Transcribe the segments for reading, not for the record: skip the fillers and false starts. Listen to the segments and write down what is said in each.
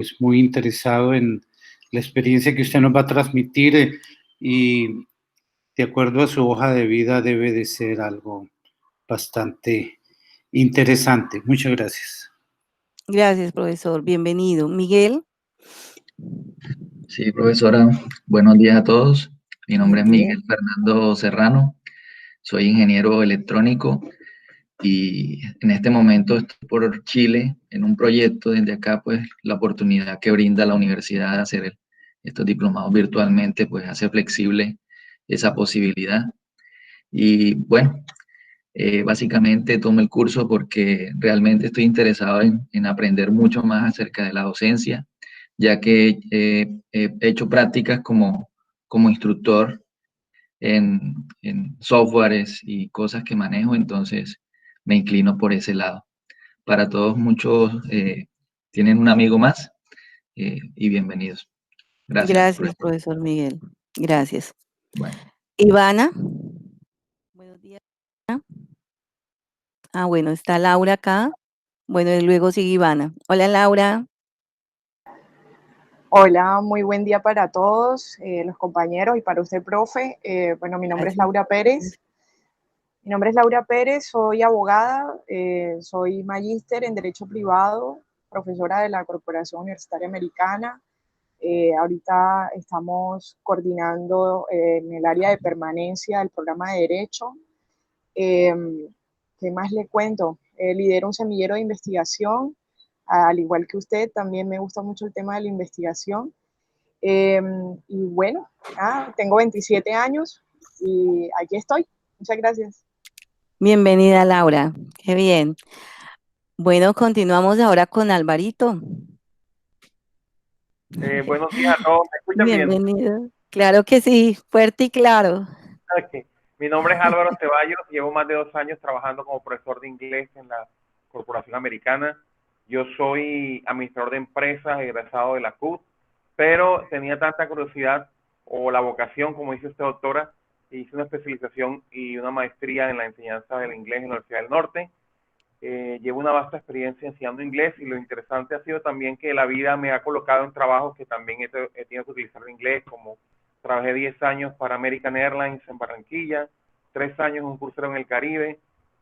pues muy interesado en la experiencia que usted nos va a transmitir y de acuerdo a su hoja de vida debe de ser algo bastante interesante. Muchas gracias. Gracias, profesor. Bienvenido. Miguel. Sí, profesora. Buenos días a todos. Mi nombre es Buen día. Miguel Fernando Serrano. Soy ingeniero electrónico y en este momento estoy por Chile en un proyecto. Desde acá, pues, la oportunidad que brinda la universidad de hacer estos diplomados virtualmente, pues, hace flexible esa posibilidad. Y bueno, básicamente tomo el curso porque realmente estoy interesado en aprender mucho más acerca de la docencia, ya que he hecho prácticas como instructor en softwares y cosas que manejo, entonces me inclino por ese lado. Para todos, muchos tienen un amigo más y bienvenidos. Gracias, profesor Miguel. Gracias. Bueno. Ivana. Buenos días. Ah, bueno, está Laura acá. Bueno, y luego sigue Ivana. Hola, Laura. Hola, muy buen día para todos los compañeros y para usted, profe. Bueno, mi nombre es Laura Pérez. Mi nombre es Laura Pérez, soy abogada, soy magíster en Derecho Privado, profesora de la Corporación Universitaria Americana. Ahorita estamos coordinando en el área de permanencia del programa de Derecho. ¿Qué más le cuento? Lidero un semillero de investigación. Al igual que usted, también me gusta mucho el tema de la investigación. Y bueno, tengo 27 años y aquí estoy. Muchas gracias. Bienvenida, Laura. Qué bien. Bueno, continuamos ahora con Alvarito. Buenos días a todos. ¿Me escuchan bien? Bienvenido. Claro que sí, fuerte y claro. Okay. Mi nombre es Álvaro Ceballos, llevo más de 2 años trabajando como profesor de inglés en la Corporación Americana. Yo soy administrador de empresas, egresado de la CUT, pero tenía tanta curiosidad o la vocación, como dice usted, doctora, hice una especialización y una maestría en la enseñanza del inglés en la Universidad del Norte. Llevo una vasta experiencia enseñando inglés y lo interesante ha sido también que la vida me ha colocado en trabajos que también he tenido que utilizar el inglés, como trabajé 10 años para American Airlines en Barranquilla, 3 años en un crucero en el Caribe,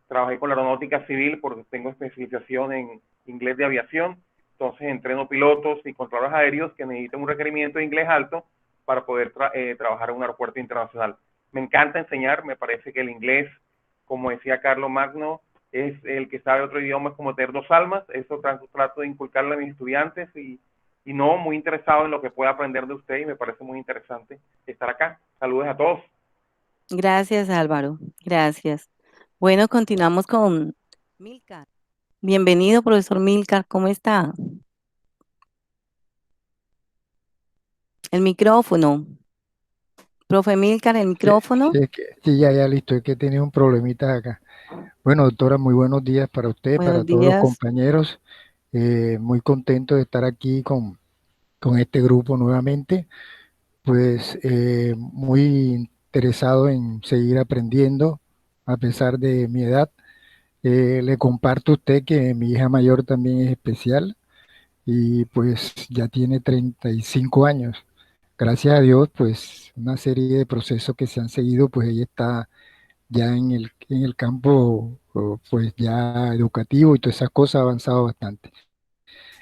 trabajé con la aeronáutica civil porque tengo especialización en inglés de aviación, entonces entreno pilotos y controladores aéreos que necesitan un requerimiento de inglés alto para poder trabajar en un aeropuerto internacional. Me encanta enseñar, me parece que el inglés, como decía Carlos Magno, es el que sabe otro idioma, es como tener 2 almas. Eso trato de inculcarle a mis estudiantes y no, muy interesado en lo que pueda aprender de usted y me parece muy interesante estar acá. Saludos a todos. Gracias, Álvaro. Gracias. Bueno, continuamos con Milcar. Bienvenido, profesor Milcar. ¿Cómo está? El micrófono. Profe Milcar, el micrófono. Sí, ya listo, es que tenía un problemita acá. Bueno, doctora, muy buenos días para usted, para todos los compañeros. Muy contento de estar aquí con este grupo nuevamente. Pues muy interesado en seguir aprendiendo a pesar de mi edad. Le comparto a usted que mi hija mayor también es especial y pues ya tiene 35 años. Gracias a Dios, pues una serie de procesos que se han seguido, pues ella está ya en el campo, pues ya educativo y todas esas cosas ha avanzado bastante.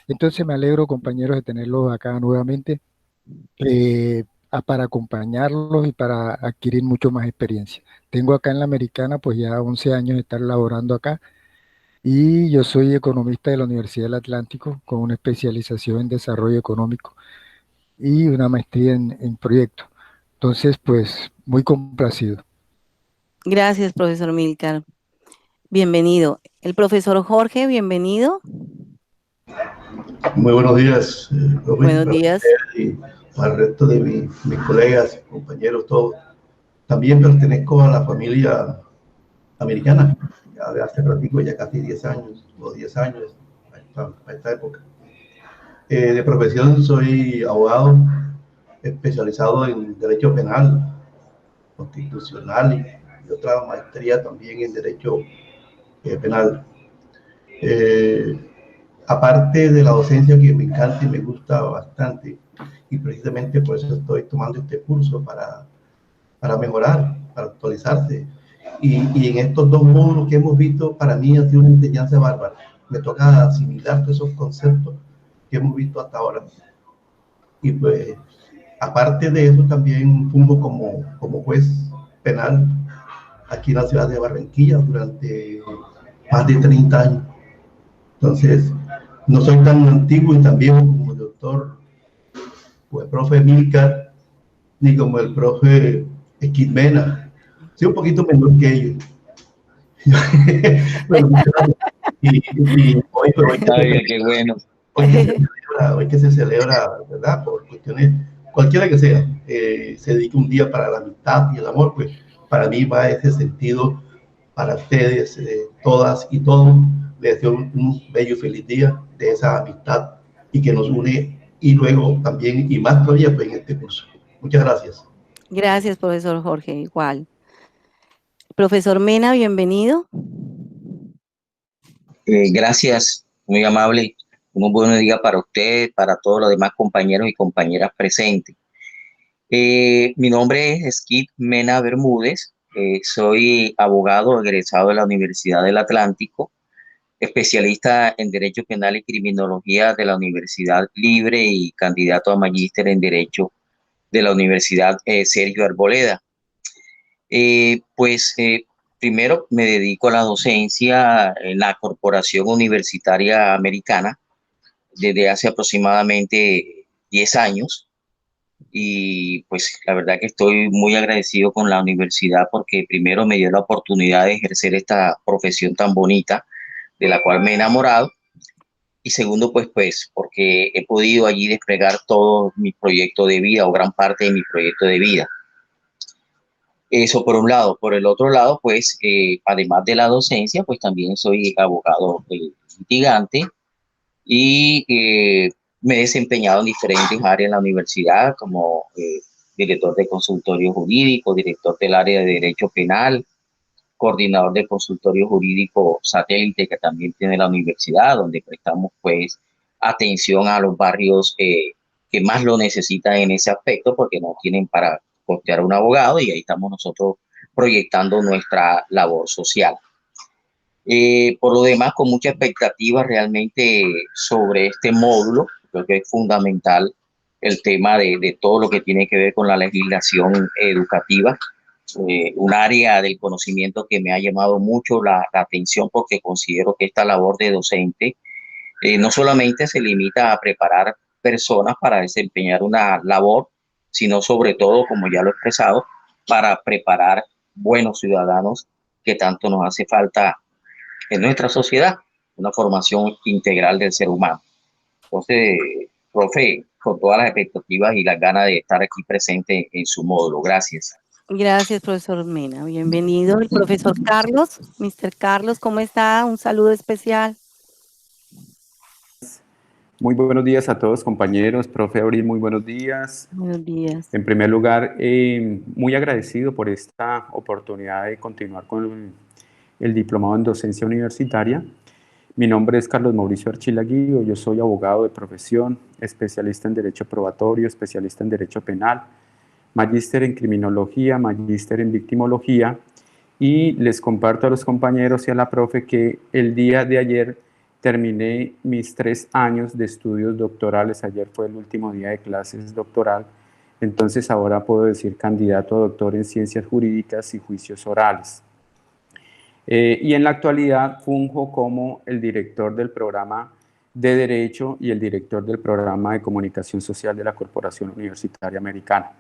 Entonces me alegro, compañeros, de tenerlos acá nuevamente para acompañarlos y para adquirir mucho más experiencia. Tengo acá en la Americana, pues ya 11 años de estar laborando acá y yo soy economista de la Universidad del Atlántico con una especialización en desarrollo económico y una maestría en proyectos. Entonces, pues muy complacido. Gracias, profesor Milcar. Bienvenido. El profesor Jorge, bienvenido. Muy buenos días, buenos días. Y al resto de mis colegas, compañeros, todos. También pertenezco a la familia americana, ya de hace ratico, ya casi 10 años, o 10 años, a esta época. De profesión soy abogado especializado en Derecho Penal, Constitucional y otra maestría también en Derecho Penal. aparte de la docencia que me encanta y me gusta bastante, y precisamente por eso estoy tomando este curso para mejorar, para actualizarse. Y en estos dos módulos que hemos visto, para mí ha sido una enseñanza bárbara. Me toca asimilar todos esos conceptos que hemos visto hasta ahora. Y pues, aparte de eso, también fungo como juez penal aquí en la ciudad de Barranquilla durante más de 30 años. Entonces, no soy tan antiguo y tan viejo como el doctor o el profe Milcar, ni como el profe Esquimena. Soy un poquito menor que ellos. Bueno, y hoy, pero qué bueno. Hoy que se celebra, ¿verdad? Por cuestiones, cualquiera que sea, se dedica un día para la amistad y el amor, pues para mí va ese sentido para ustedes, todas y todos. Les deseo un bello y feliz día de esa amistad y que nos une, y luego también, y más todavía, pues en este curso. Muchas gracias. Gracias, profesor Jorge, igual. Profesor Mena, bienvenido. Gracias, muy amable. Un buen día para usted, para todos los demás compañeros y compañeras presentes. Mi nombre es Skip Mena Bermúdez, soy abogado egresado de la Universidad del Atlántico, especialista en Derecho Penal y Criminología de la Universidad Libre y candidato a magíster en Derecho de la Universidad Sergio Arboleda. Primero me dedico a la docencia en la Corporación Universitaria Americana desde hace aproximadamente 10 años. Y pues la verdad que estoy muy agradecido con la universidad porque primero me dio la oportunidad de ejercer esta profesión tan bonita de la cual me he enamorado, y segundo pues porque he podido allí desplegar todo mi proyecto de vida o gran parte de mi proyecto de vida. Eso por un lado. Por el otro lado, pues además de la docencia, pues también soy abogado litigante y me he desempeñado en diferentes áreas en la universidad como director de consultorio jurídico, director del área de derecho penal, coordinador de consultorio jurídico satélite que también tiene la universidad, donde prestamos pues atención a los barrios que más lo necesitan en ese aspecto porque no tienen para costear un abogado, y ahí estamos nosotros proyectando nuestra labor social. Por lo demás, con mucha expectativa realmente sobre este módulo. Creo que es fundamental el tema de todo lo que tiene que ver con la legislación educativa, un área del conocimiento que me ha llamado mucho la atención porque considero que esta labor de docente no solamente se limita a preparar personas para desempeñar una labor, sino sobre todo, como ya lo he expresado, para preparar buenos ciudadanos que tanto nos hace falta en nuestra sociedad, una formación integral del ser humano. Entonces, profe, con todas las expectativas y las ganas de estar aquí presente en su módulo. Gracias. Gracias, profesor Mena. Bienvenido. El profesor Carlos, Mr. Carlos, ¿cómo está? Un saludo especial. Muy buenos días a todos, compañeros. Profe Abril, muy buenos días. Buenos días. En primer lugar, muy agradecido por esta oportunidad de continuar con el diplomado en docencia universitaria. Mi nombre es Carlos Mauricio Archilaguío, yo soy abogado de profesión, especialista en Derecho Probatorio, especialista en Derecho Penal, magíster en Criminología, magíster en Victimología, y les comparto a los compañeros y a la profe que el día de ayer terminé mis 3 años de estudios doctorales. Ayer fue el último día de clases doctoral, entonces ahora puedo decir candidato a doctor en Ciencias Jurídicas y Juicios Orales. Y en la actualidad funjo como el director del programa de Derecho y el director del programa de Comunicación Social de la Corporación Universitaria Americana.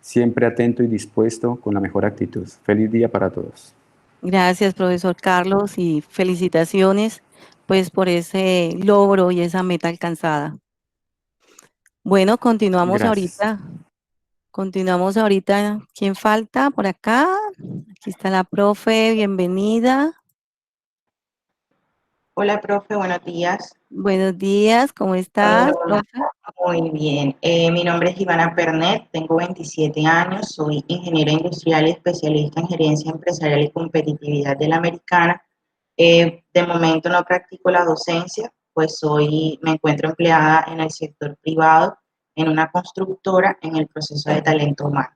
Siempre atento y dispuesto con la mejor actitud. Feliz día para todos. Gracias, profesor Carlos, y felicitaciones pues por ese logro y esa meta alcanzada. Bueno, continuamos ahorita. Continuamos ahorita. ¿Quién falta por acá? Aquí está la profe, bienvenida. Hola, profe, buenos días. Buenos días, ¿cómo estás, profe? Muy bien. Mi nombre es Ivana Pernet, tengo 27 años, soy ingeniera industrial y especialista en gerencia empresarial y competitividad de la Americana. De momento no practico la docencia pues me encuentro empleada en el sector privado, en una constructora, en el proceso de talento humano.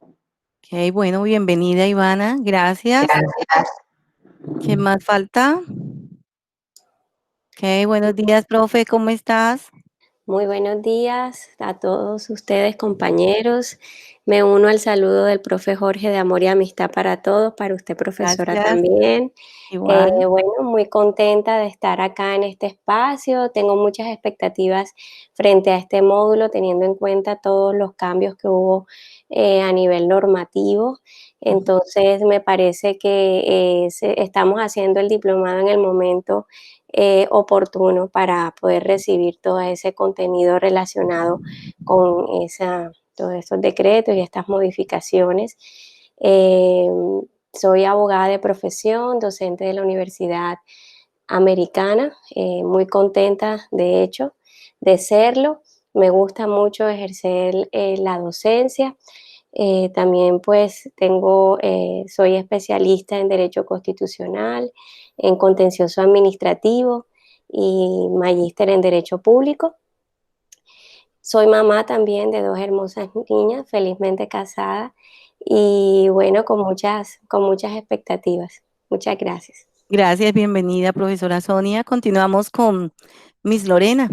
Ok, bueno, bienvenida Ivana, gracias. Gracias. ¿Qué más falta? Ok, buenos días, profe, ¿cómo estás? Muy buenos días a todos ustedes, compañeros. Me uno al saludo del profe Jorge de Amor y Amistad para todos, para usted, profesora, Gracias. también. Igual. Bueno, muy contenta de estar acá en este espacio. Tengo muchas expectativas frente a este módulo, teniendo en cuenta todos los cambios que hubo a nivel normativo. Entonces, me parece que estamos haciendo el diplomado en el momento oportuno para poder recibir todo ese contenido relacionado con todos estos decretos y estas modificaciones. Soy abogada de profesión, docente de la Universidad Americana, muy contenta de hecho de serlo. Me gusta mucho ejercer la docencia. También pues soy especialista en Derecho Constitucional, en Contencioso Administrativo y magíster en Derecho Público. Soy mamá también de 2 hermosas niñas, felizmente casada, y bueno, con muchas expectativas. Muchas gracias. Gracias, bienvenida, profesora Sonia. Continuamos con Miss Lorena.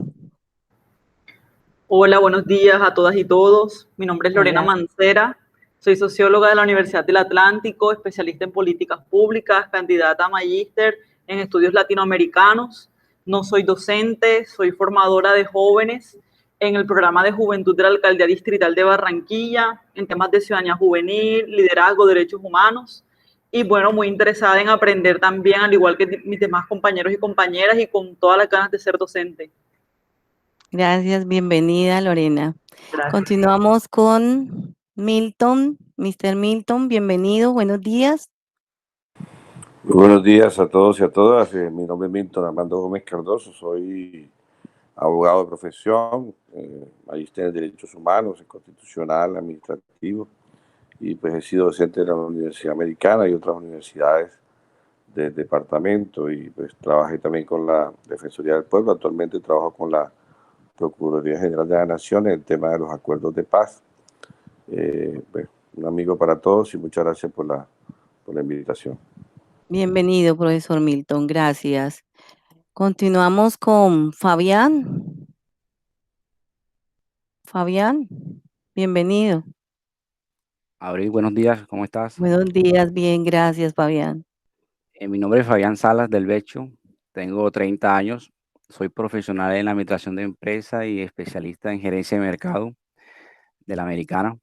Hola, buenos días a todas y todos. Mi nombre es Lorena Mancera. Soy socióloga de la Universidad del Atlántico, especialista en políticas públicas, candidata a magíster en estudios latinoamericanos. No soy docente, soy formadora de jóvenes en el programa de juventud de la Alcaldía Distrital de Barranquilla, en temas de ciudadanía juvenil, liderazgo, derechos humanos. Y bueno, muy interesada en aprender también, al igual que mis demás compañeros y compañeras, y con todas las ganas de ser docente. Gracias, bienvenida Lorena. Gracias. Continuamos con Milton. Mr. Milton, bienvenido, buenos días. Muy buenos días a todos y a todas. Mi nombre es Milton Armando Gómez Cardoso, soy abogado de profesión, magíster en Derechos Humanos, en Constitucional, Administrativo, y pues he sido docente de la Universidad Americana y otras universidades del departamento, y pues trabajé también con la Defensoría del Pueblo. Actualmente trabajo con la Procuraduría General de la Nación en el tema de los acuerdos de paz. Pues, un amigo para todos y muchas gracias por la invitación. Bienvenido, profesor Milton, gracias. Continuamos con Fabián. Fabián, bienvenido. Abril, buenos días, ¿cómo estás? Buenos días, bien, gracias, Fabián. Mi nombre es Fabián Salas del Becho, tengo 30 años, soy profesional en la administración de empresa y especialista en gerencia de mercado de la Americana.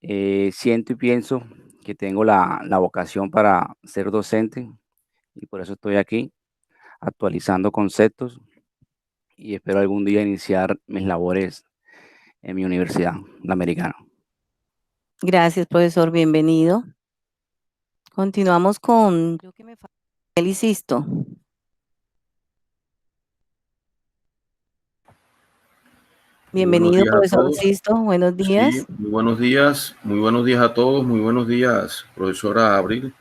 Siento y pienso que tengo la vocación para ser docente y por eso estoy aquí actualizando conceptos y espero algún día iniciar mis labores en mi universidad, la Americana. Gracias, profesor, bienvenido. Continuamos con, creo que me falta, Eli Sisto. Bienvenido, profesor Sisto, buenos días. Sí, muy buenos días a todos, muy buenos días, profesora Abril.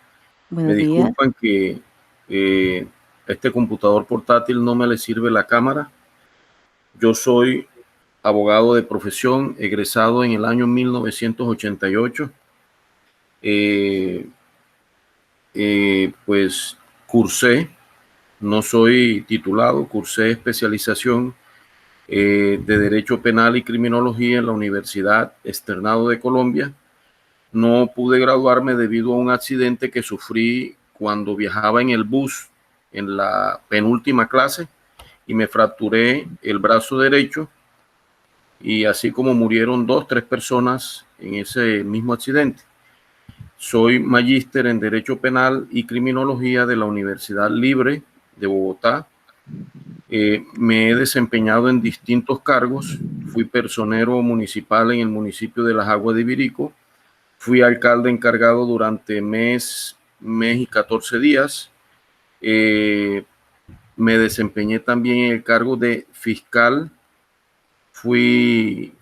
Buenos días. Me disculpan que este computador portátil no me le sirve la cámara. Yo soy abogado de profesión, egresado en el año 1988. Pues cursé, no soy titulado, cursé especialización de Derecho Penal y Criminología en la Universidad Externado de Colombia. No pude graduarme debido a un accidente que sufrí cuando viajaba en el bus en la penúltima clase y me fracturé el brazo derecho, y así como murieron 3 personas en ese mismo accidente. Soy magíster en Derecho Penal y Criminología de la Universidad Libre de Bogotá. Me he desempeñado en distintos cargos. Fui personero municipal en el municipio de Las Aguas de Ibirico. Fui alcalde encargado durante mes y 14 días. Me desempeñé también en el cargo de fiscal. Fui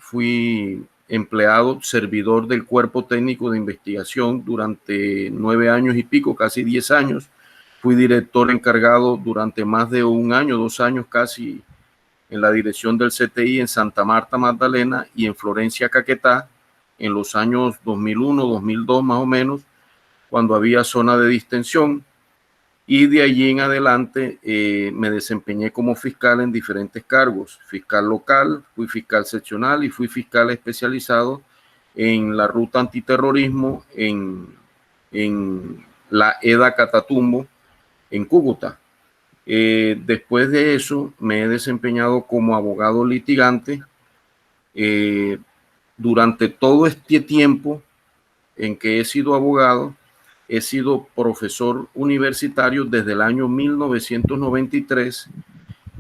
empleado, servidor del Cuerpo Técnico de Investigación durante 9 años y pico, casi 10 años. Fui director encargado durante más de 1 año, 2 años casi, en la dirección del CTI en Santa Marta, Magdalena, y en Florencia, Caquetá, en los años 2001, 2002 más o menos, cuando había zona de distensión. Y de allí en adelante me desempeñé como fiscal en diferentes cargos: fiscal local, fui fiscal seccional y fui fiscal especializado en la ruta antiterrorismo en la EDA Catatumbo, en Cúcuta. Después de eso me he desempeñado como abogado litigante. Durante todo este tiempo en que he sido abogado, he sido profesor universitario desde el año 1993,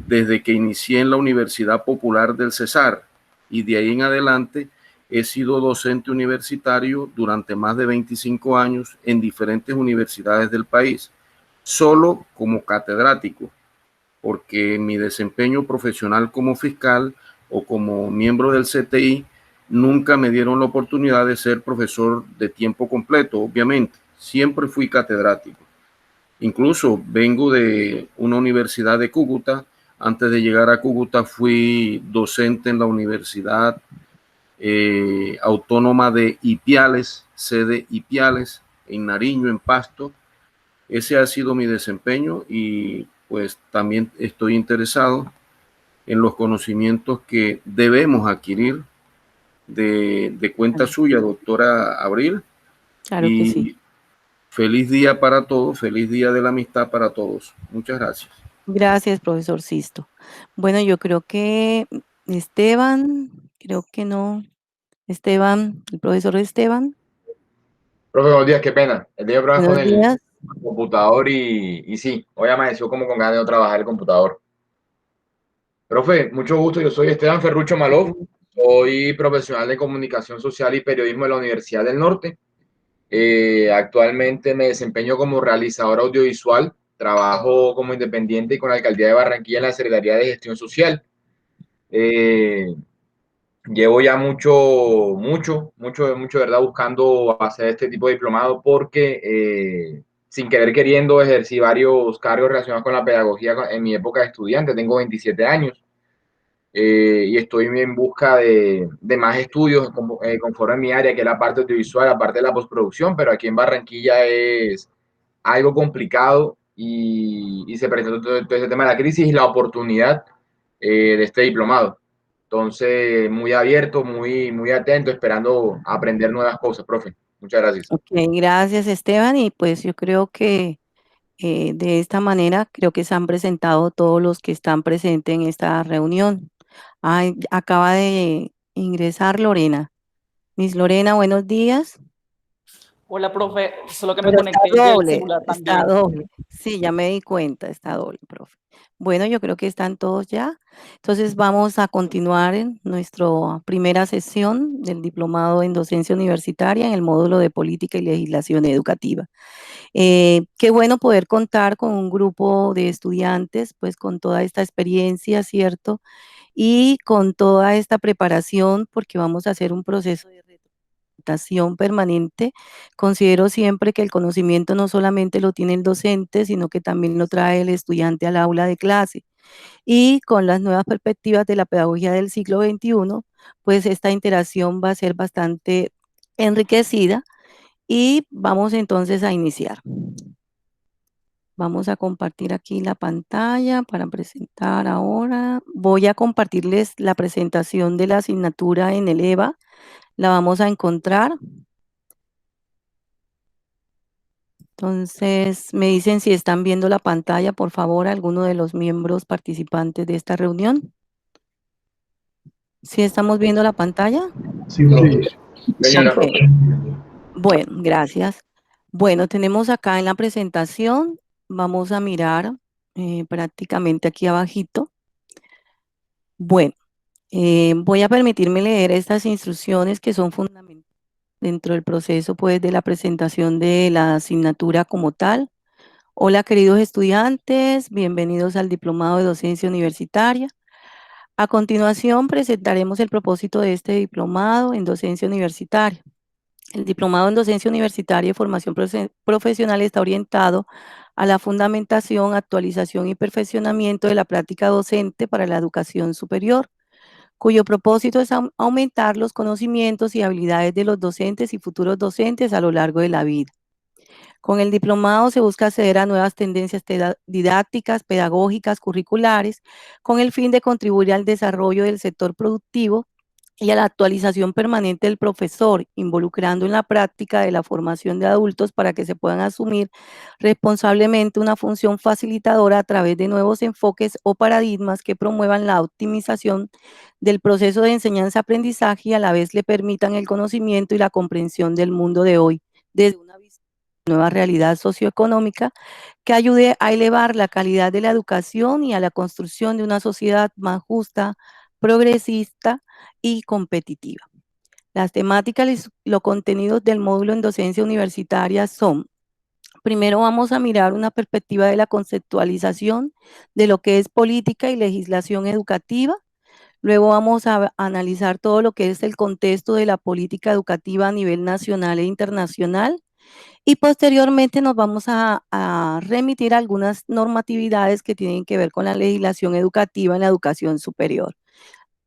desde que inicié en la Universidad Popular del Cesar, y de ahí en adelante he sido docente universitario durante más de 25 años en diferentes universidades del país, solo como catedrático, porque mi desempeño profesional como fiscal o como miembro del CTI nunca me dieron la oportunidad de ser profesor de tiempo completo, obviamente. Siempre fui catedrático. Incluso vengo de una universidad de Cúcuta. Antes de llegar a Cúcuta fui docente en la Universidad Autónoma de Ipiales, sede Ipiales, en Nariño, en Pasto. Ese ha sido mi desempeño, y pues también estoy interesado en los conocimientos que debemos adquirir de cuenta suya, doctora Abril. Claro que sí. Feliz día para todos, feliz día de la amistad para todos. Muchas gracias. Gracias, profesor Sisto. Bueno, yo creo que Esteban, creo que no. Esteban, el profesor Esteban. Profe, buenos días, qué pena. El día de pruebas con Buenos días. el computador y sí, hoy amaneció como con ganas de no trabajar el computador. Profe, mucho gusto, yo soy Esteban Ferrucho Malov, soy profesional de comunicación social y periodismo de la Universidad del Norte. Actualmente me desempeño como realizador audiovisual, trabajo como independiente y con la Alcaldía de Barranquilla en la Secretaría de Gestión Social. Llevo ya mucho, ¿verdad?, buscando hacer este tipo de diplomado porque sin querer queriendo ejercí varios cargos relacionados con la pedagogía en mi época de estudiante. Tengo 27 años y estoy en busca de más estudios conforme a mi área, que es la parte audiovisual, la parte de la postproducción, pero aquí en Barranquilla es algo complicado y se presentó todo ese tema de la crisis y la oportunidad de este diplomado. Entonces, muy abierto, muy atento, esperando aprender nuevas cosas, profe. Muchas gracias. Ok, gracias, Esteban. Y pues yo creo que de esta manera creo que se han presentado todos los que están presentes en esta reunión. Ay, acaba de ingresar Lorena. Miss Lorena, buenos días. Hola, profe. Solo que me Pero conecté está y el doble, celular también. está doble. Sí, ya me di cuenta, está doble, profe. Bueno, yo creo que están todos ya. Entonces vamos a continuar en nuestra primera sesión del diplomado en docencia universitaria en el módulo de política y legislación educativa. Qué bueno poder contar con un grupo de estudiantes, pues con toda esta experiencia, ¿cierto? Y con toda esta preparación, porque vamos a hacer un proceso de retroalimentación permanente. Considero siempre que el conocimiento no solamente lo tiene el docente, sino que también lo trae el estudiante al aula de clase. Y con las nuevas perspectivas de la pedagogía del siglo XXI, pues esta interacción va a ser bastante enriquecida. Y vamos entonces a iniciar. Vamos a compartir aquí la pantalla para presentar ahora. Voy a compartirles la presentación de la asignatura en el EVA. La vamos a encontrar. Entonces, me dicen si están viendo la pantalla, por favor, alguno de los miembros participantes de esta reunión. ¿Sí estamos viendo la pantalla? Sí, profe. Okay. Bueno, gracias. Bueno, tenemos acá en la presentación, vamos a mirar prácticamente aquí abajito. Bueno, voy a permitirme leer estas instrucciones que son fundamentales dentro del proceso, pues, de la presentación de la asignatura como tal. Hola, queridos estudiantes, bienvenidos al Diplomado de Docencia Universitaria. A continuación, presentaremos el propósito de este diplomado en docencia universitaria. El diplomado en docencia universitaria y formación profesional está orientado a la fundamentación, actualización y perfeccionamiento de la práctica docente para la educación superior, cuyo propósito es aumentar los conocimientos y habilidades de los docentes y futuros docentes a lo largo de la vida. Con el diplomado se busca acceder a nuevas tendencias didácticas, pedagógicas, curriculares, con el fin de contribuir al desarrollo del sector productivo y a la actualización permanente del profesor, involucrando en la práctica de la formación de adultos para que se puedan asumir responsablemente una función facilitadora a través de nuevos enfoques o paradigmas que promuevan la optimización del proceso de enseñanza-aprendizaje y a la vez le permitan el conocimiento y la comprensión del mundo de hoy, desde una visión de nueva realidad socioeconómica que ayude a elevar la calidad de la educación y a la construcción de una sociedad más justa, progresista y competitiva. Las temáticas y los contenidos del módulo en docencia universitaria son: primero vamos a mirar una perspectiva de la conceptualización de lo que es política y legislación educativa. Luego vamos a analizar todo lo que es el contexto de la política educativa a nivel nacional e internacional. Y posteriormente nos vamos a remitir a algunas normatividades que tienen que ver con la legislación educativa en la educación superior.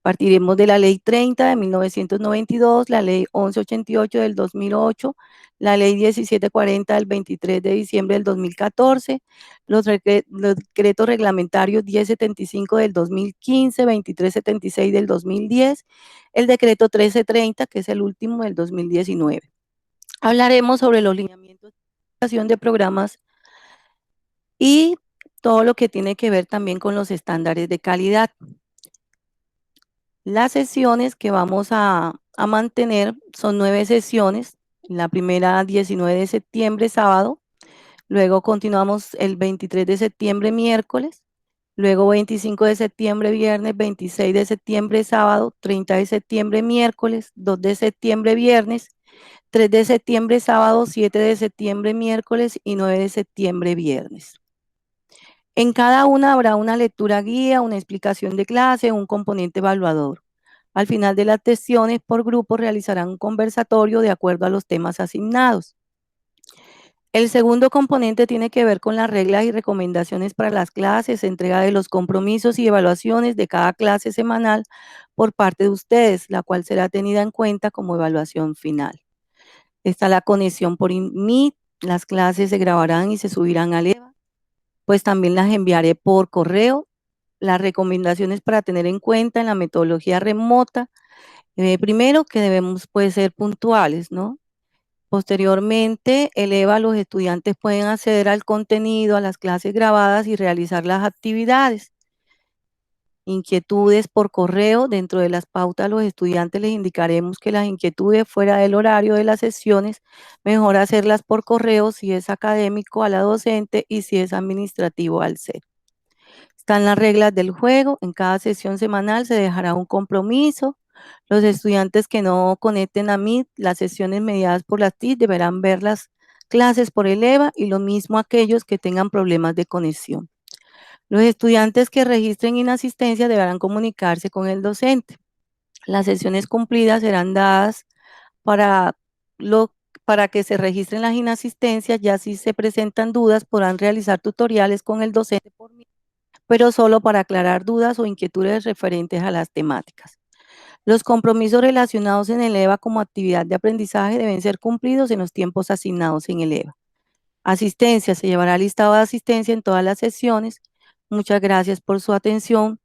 Partiremos de la Ley 30 de 1992, la Ley 1188 del 2008, la Ley 1740 del 23 de diciembre del 2014, los decretos reglamentarios 1075 del 2015, 2376 del 2010, el decreto 1330, que es el último del 2019. Hablaremos sobre los lineamientos de programas y todo lo que tiene que ver también con los estándares de calidad. Las sesiones que vamos a mantener son 9 sesiones. La primera, 19 de septiembre, sábado. Luego continuamos el 23 de septiembre, miércoles. Luego 25 de septiembre, viernes. 26 de septiembre, sábado. 30 de septiembre, miércoles. 2 de septiembre, viernes. 3 de septiembre, sábado. 7 de septiembre, miércoles. Y 9 de septiembre, viernes. En cada una habrá una lectura guía, una explicación de clase, un componente evaluador. Al final de las sesiones por grupo realizarán un conversatorio de acuerdo a los temas asignados. El segundo componente tiene que ver con las reglas y recomendaciones para las clases, entrega de los compromisos y evaluaciones de cada clase semanal por parte de ustedes, la cual será tenida en cuenta como evaluación final. Está la conexión por Meet, las clases se grabarán y se subirán al EVA, pues también las enviaré por correo. Las recomendaciones para tener en cuenta en la metodología remota, primero que debemos ser puntuales, ¿no? Posteriormente, el EVA, los estudiantes pueden acceder al contenido, a las clases grabadas y realizar las actividades. Inquietudes por correo, dentro de las pautas a los estudiantes les indicaremos que las inquietudes fuera del horario de las sesiones, mejor hacerlas por correo si es académico a la docente y si es administrativo al CEP. Están las reglas del juego, en cada sesión semanal se dejará un compromiso. Los estudiantes que no conecten a Meet, las sesiones mediadas por las TIC deberán ver las clases por el EVA y lo mismo aquellos que tengan problemas de conexión. Los estudiantes que registren inasistencia deberán comunicarse con el docente. Las sesiones cumplidas serán dadas para que se registren las inasistencias, ya si se presentan dudas podrán realizar tutoriales con el docente por Meet, pero solo para aclarar dudas o inquietudes referentes a las temáticas. Los compromisos relacionados en el EVA como actividad de aprendizaje deben ser cumplidos en los tiempos asignados en el EVA. Asistencia, se llevará listado de asistencia en todas las sesiones. Muchas gracias por su atención.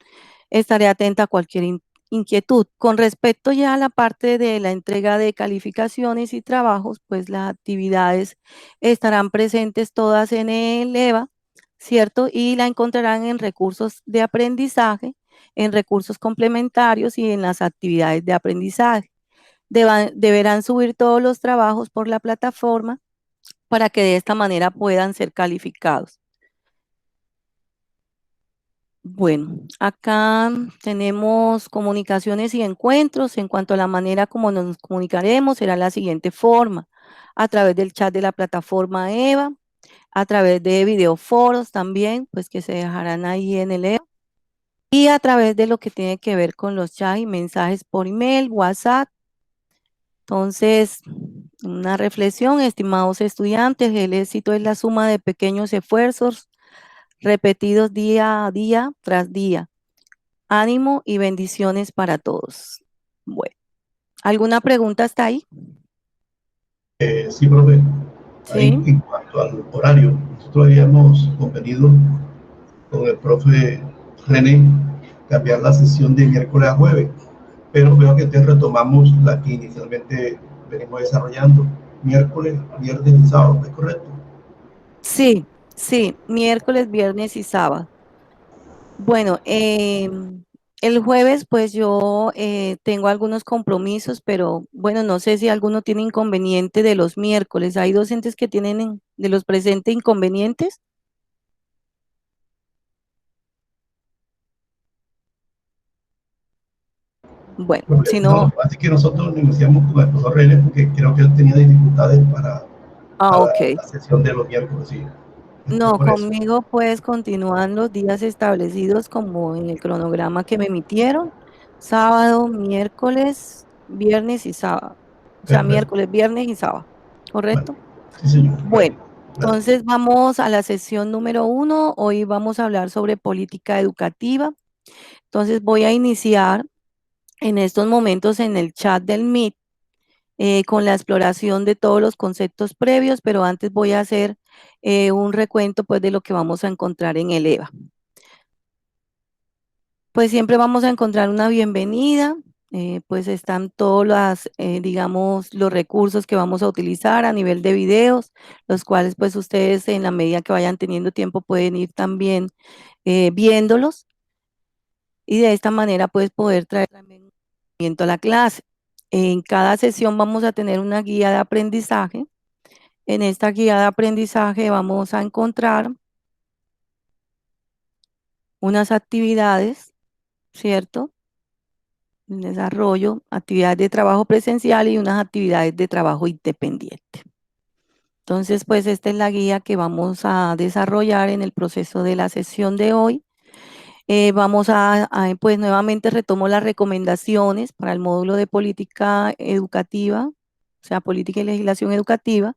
Estaré atenta a cualquier inquietud. Con respecto ya a la parte de la entrega de calificaciones y trabajos, pues las actividades estarán presentes todas en el EVA, ¿cierto? Y la encontrarán en recursos de aprendizaje, en recursos complementarios y en las actividades de aprendizaje. Deberán subir todos los trabajos por la plataforma para que de esta manera puedan ser calificados. Bueno, acá tenemos comunicaciones y encuentros. En cuanto a la manera como nos comunicaremos, será la siguiente forma: a través del chat de la plataforma EVA, a través de videoforos también, pues que se dejarán ahí en el EVA, y a través de lo que tiene que ver con los chats y mensajes por email, WhatsApp. Entonces, Una reflexión, estimados estudiantes, el éxito es la suma de pequeños esfuerzos repetidos día a día tras día. Ánimo y bendiciones para todos. Bueno, ¿alguna pregunta hasta ahí? Sí, profe. Sí. En cuanto al horario, nosotros habíamos convenido con el profe René cambiar la sesión de miércoles a jueves, pero veo que entonces retomamos la que inicialmente venimos desarrollando, miércoles, viernes y sábado, ¿es correcto? Sí, sí, miércoles, viernes y sábado. Bueno, el jueves pues yo tengo algunos compromisos, pero bueno, no sé si alguno tiene inconveniente de los miércoles. ¿Hay docentes que tienen de los presentes inconvenientes? Bueno, si no... Así que nosotros iniciamos con el profesor René porque creo que él tenía dificultades para ok. la sesión de los miércoles, sí. No, conmigo pues continúan los días establecidos como en el cronograma que me emitieron, sábado, miércoles, viernes y sábado. O sea, miércoles, viernes y sábado, ¿correcto? Sí, señor. Bueno, entonces vamos a la sesión número 1. Hoy vamos a hablar sobre política educativa. Entonces voy a iniciar en estos momentos en el chat del Meet con la exploración de todos los conceptos previos, pero antes voy a hacer un recuento pues de lo que vamos a encontrar en el EVA. Pues siempre vamos a encontrar una bienvenida, pues están todos digamos, los recursos que vamos a utilizar a nivel de videos, los cuales pues ustedes en la medida que vayan teniendo tiempo pueden ir también viéndolos y de esta manera pues poder traer también a la clase. En cada sesión vamos a tener una guía de aprendizaje. En esta guía de aprendizaje vamos a encontrar unas actividades, ¿cierto? El desarrollo, actividades de trabajo presencial y unas actividades de trabajo independiente. Entonces, pues esta es la guía que vamos a desarrollar en el proceso de la sesión de hoy. Pues nuevamente retomo las recomendaciones para el módulo de política educativa, o sea, política y legislación educativa.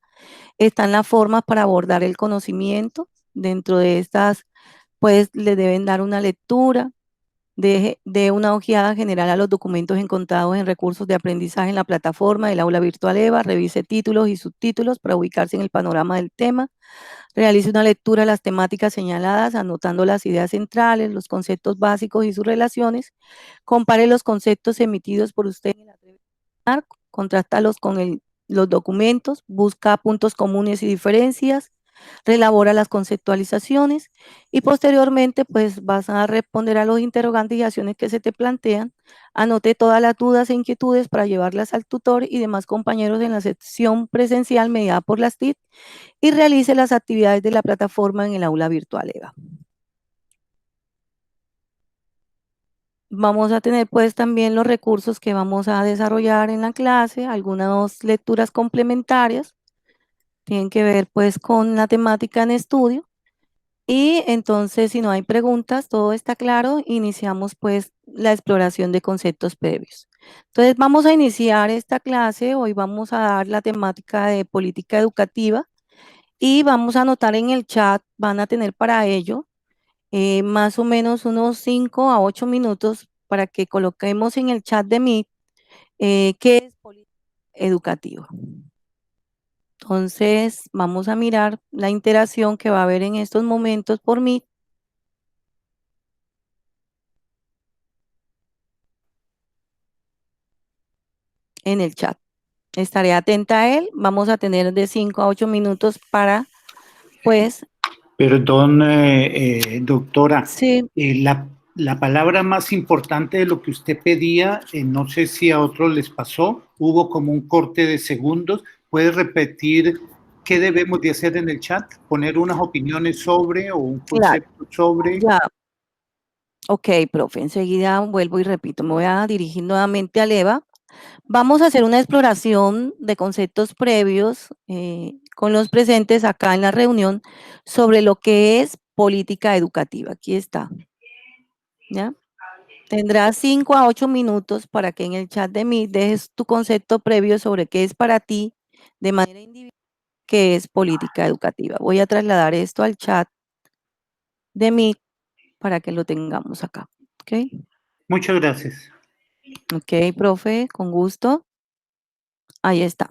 Están las formas para abordar el conocimiento. Dentro de estas, pues le deben dar una lectura, de una ojeada general a los documentos encontrados en recursos de aprendizaje en la plataforma del aula virtual EVA, revise títulos y subtítulos para ubicarse en el panorama del tema, realice una lectura de las temáticas señaladas, anotando las ideas centrales, los conceptos básicos y sus relaciones, compare los conceptos emitidos por usted en la contrástalos con los documentos, busca puntos comunes y diferencias, reelabora las conceptualizaciones y posteriormente pues vas a responder a los interrogantes y acciones que se te plantean, anote todas las dudas e inquietudes para llevarlas al tutor y demás compañeros en la sección presencial mediada por las TIC y realice las actividades de la plataforma en el aula virtual EVA. Vamos a tener pues también los recursos que vamos a desarrollar en la clase, algunas lecturas complementarias, tienen que ver pues con la temática en estudio. Y entonces, si no hay preguntas, todo está claro, iniciamos pues la exploración de conceptos previos. Entonces, vamos a iniciar esta clase, hoy vamos a dar la temática de política educativa y vamos a anotar en el chat, van a tener para ello más o menos unos 5 a 8 minutos para que coloquemos en el chat de Meet qué es política educativa. Entonces, vamos a mirar la interacción que va a haber en estos momentos por Meet. En el chat. Estaré atenta a él. Vamos a tener de 5 a 8 minutos para, pues... Perdón, doctora. Sí. La palabra más importante de lo que usted pedía, no sé si a otros les pasó, hubo como un corte de segundos. ¿Puede repetir qué debemos de hacer en el chat? ¿Poner unas opiniones sobre o un concepto sobre? Ya. Ok, profe, enseguida vuelvo y repito. Me voy a dirigir nuevamente al EVA. Vamos a hacer una exploración de conceptos previos con los presentes acá en la reunión sobre lo que es política educativa. Aquí está. ¿Ya? Tendrás 5 a 8 minutos para que en el chat de Meet dejes tu concepto previo sobre qué es para ti de manera individual qué es política educativa. Voy a trasladar esto al chat de Meet para que lo tengamos acá. ¿Ok? Muchas gracias. Ok, profe, con gusto. Ahí está.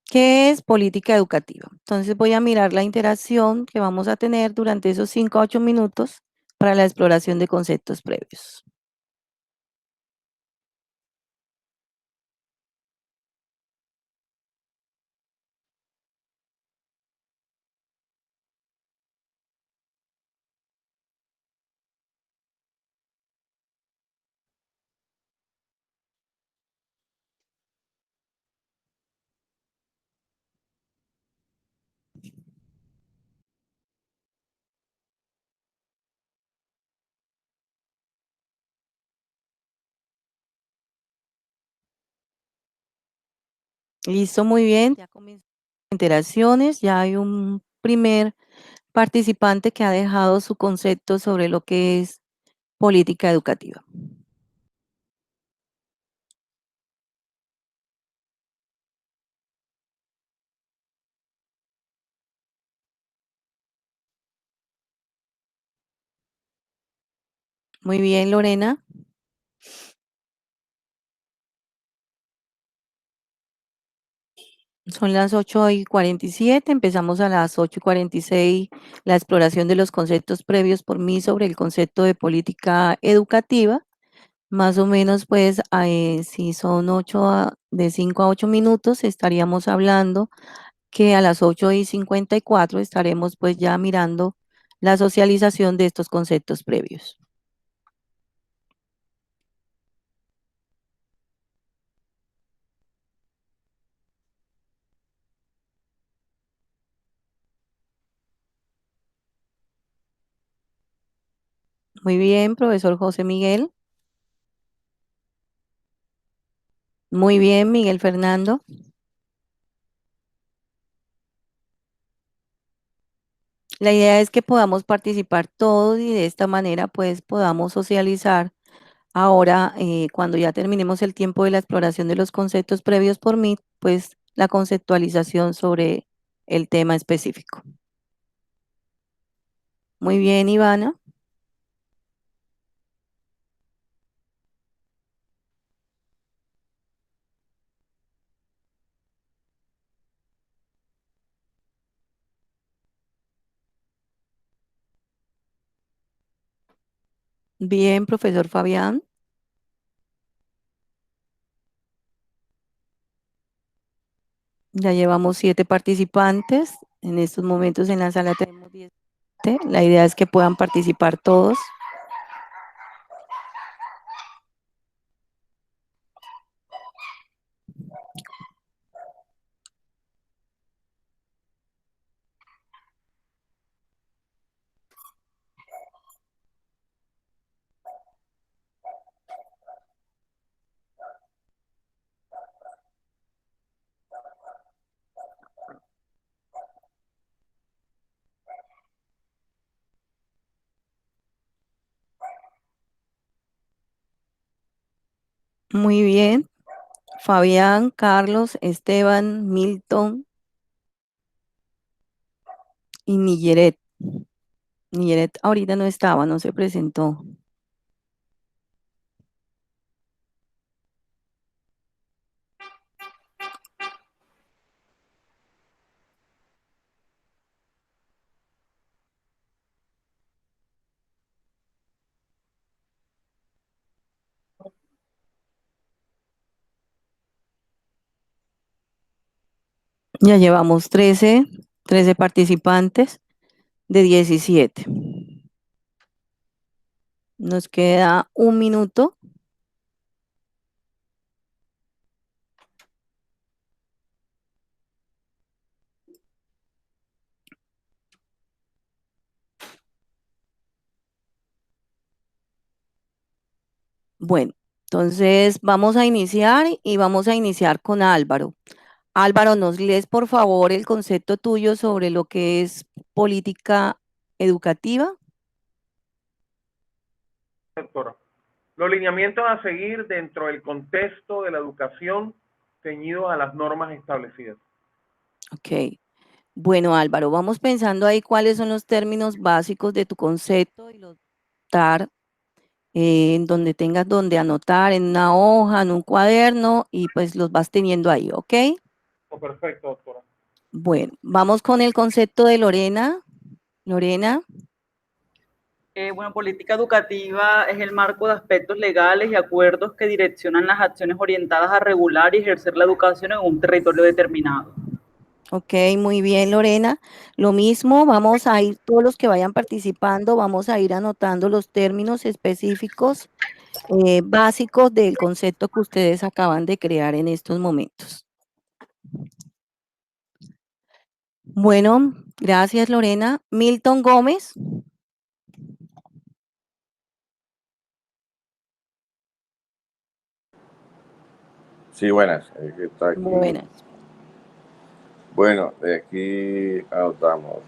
¿Qué es política educativa? Entonces voy a mirar la interacción que vamos a tener durante esos 5 a 8 minutos para la exploración de conceptos previos. Listo, muy bien. Ya comenzó interacciones, ya hay un primer participante que ha dejado su concepto sobre lo que es política educativa. Muy bien, Lorena. Son las 8:47, empezamos a las 8:46 la exploración de los conceptos previos por mí sobre el concepto de política educativa. Más o menos, pues, si son de 5 a 8 minutos, estaríamos hablando que a las 8:54 estaremos pues ya mirando la socialización de estos conceptos previos. Muy bien, profesor José Miguel. Muy bien, Miguel Fernando. La idea es que podamos participar todos y de esta manera pues podamos socializar ahora cuando ya terminemos el tiempo de la exploración de los conceptos previos por mí, pues la conceptualización sobre el tema específico. Muy bien, Ivana. Bien, profesor Fabián. Ya llevamos 7 participantes. En estos momentos en la sala tenemos 10. La idea es que puedan participar todos. Muy bien. Fabián, Carlos, Esteban, Milton y Niyeret. Niyeret ahorita no estaba, no se presentó. Ya llevamos 13 participantes de 17. Nos queda 1 minuto. Bueno, entonces vamos a iniciar y vamos a iniciar con Álvaro. Álvaro, ¿nos lees por favor el concepto tuyo sobre lo que es política educativa? Doctora, los lineamientos a seguir dentro del contexto de la educación ceñidos a las normas establecidas. Ok. Bueno, Álvaro, vamos pensando ahí cuáles son los términos básicos de tu concepto y los dar en donde tengas donde anotar, en una hoja, en un cuaderno, y pues los vas teniendo ahí, ¿ok? Oh, perfecto, doctora. Bueno, vamos con el concepto de Lorena. Lorena. Bueno, política educativa es el marco de aspectos legales y acuerdos que direccionan las acciones orientadas a regular y ejercer la educación en un territorio determinado. Ok, muy bien, Lorena. Lo mismo, vamos a ir, todos los que vayan participando, vamos a ir anotando los términos específicos básicos del concepto que ustedes acaban de crear en estos momentos. Bueno, gracias, Lorena. Milton Gómez. Sí, buenas. Está aquí. Buenas. Bueno, de aquí anotamos.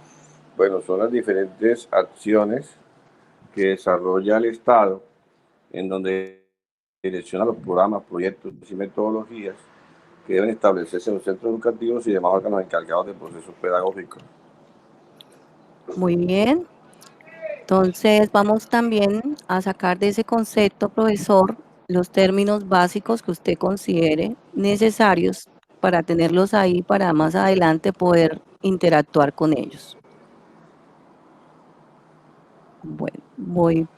Bueno, son las diferentes acciones que desarrolla el Estado, en donde direcciona los programas, proyectos y metodologías que deben establecerse en los centros educativos y demás órganos encargados de procesos pedagógicos. Muy bien. Entonces, vamos también a sacar de ese concepto, profesor, los términos básicos que usted considere necesarios para tenerlos ahí para más adelante poder interactuar con ellos. Bueno,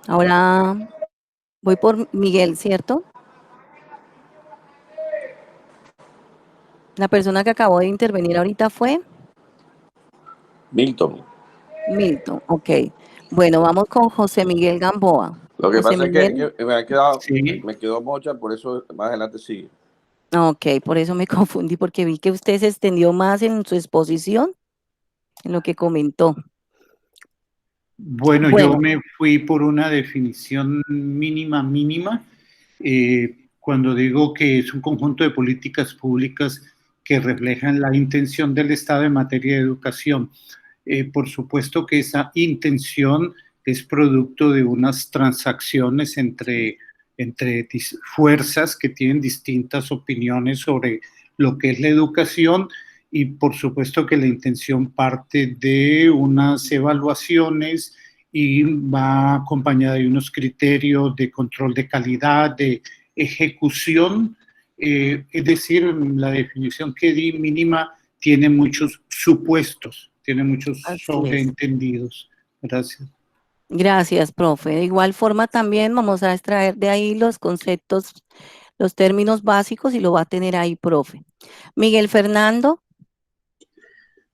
ahora voy por Miguel, ¿cierto? La persona que acabó de intervenir ahorita fue Milton. Milton, ok. Bueno, vamos con José Miguel Gamboa. Lo que José pasa Miguel. es que me quedó mocha, por eso más adelante sigue. Ok, por eso me confundí, porque vi que usted se extendió más en su exposición, en lo que comentó. Bueno, yo me fui por una definición mínima. Cuando digo que es un conjunto de políticas públicas que reflejan la intención del Estado en materia de educación. Por supuesto que esa intención es producto de unas transacciones entre fuerzas que tienen distintas opiniones sobre lo que es la educación, y por supuesto que la intención parte de unas evaluaciones y va acompañada de unos criterios de control de calidad, de ejecución, es decir, la definición que di mínima tiene muchos supuestos, tiene muchos sobreentendidos. Gracias. Gracias, profe. De igual forma también vamos a extraer de ahí los conceptos, los términos básicos y lo va a tener ahí, profe. Miguel Fernando.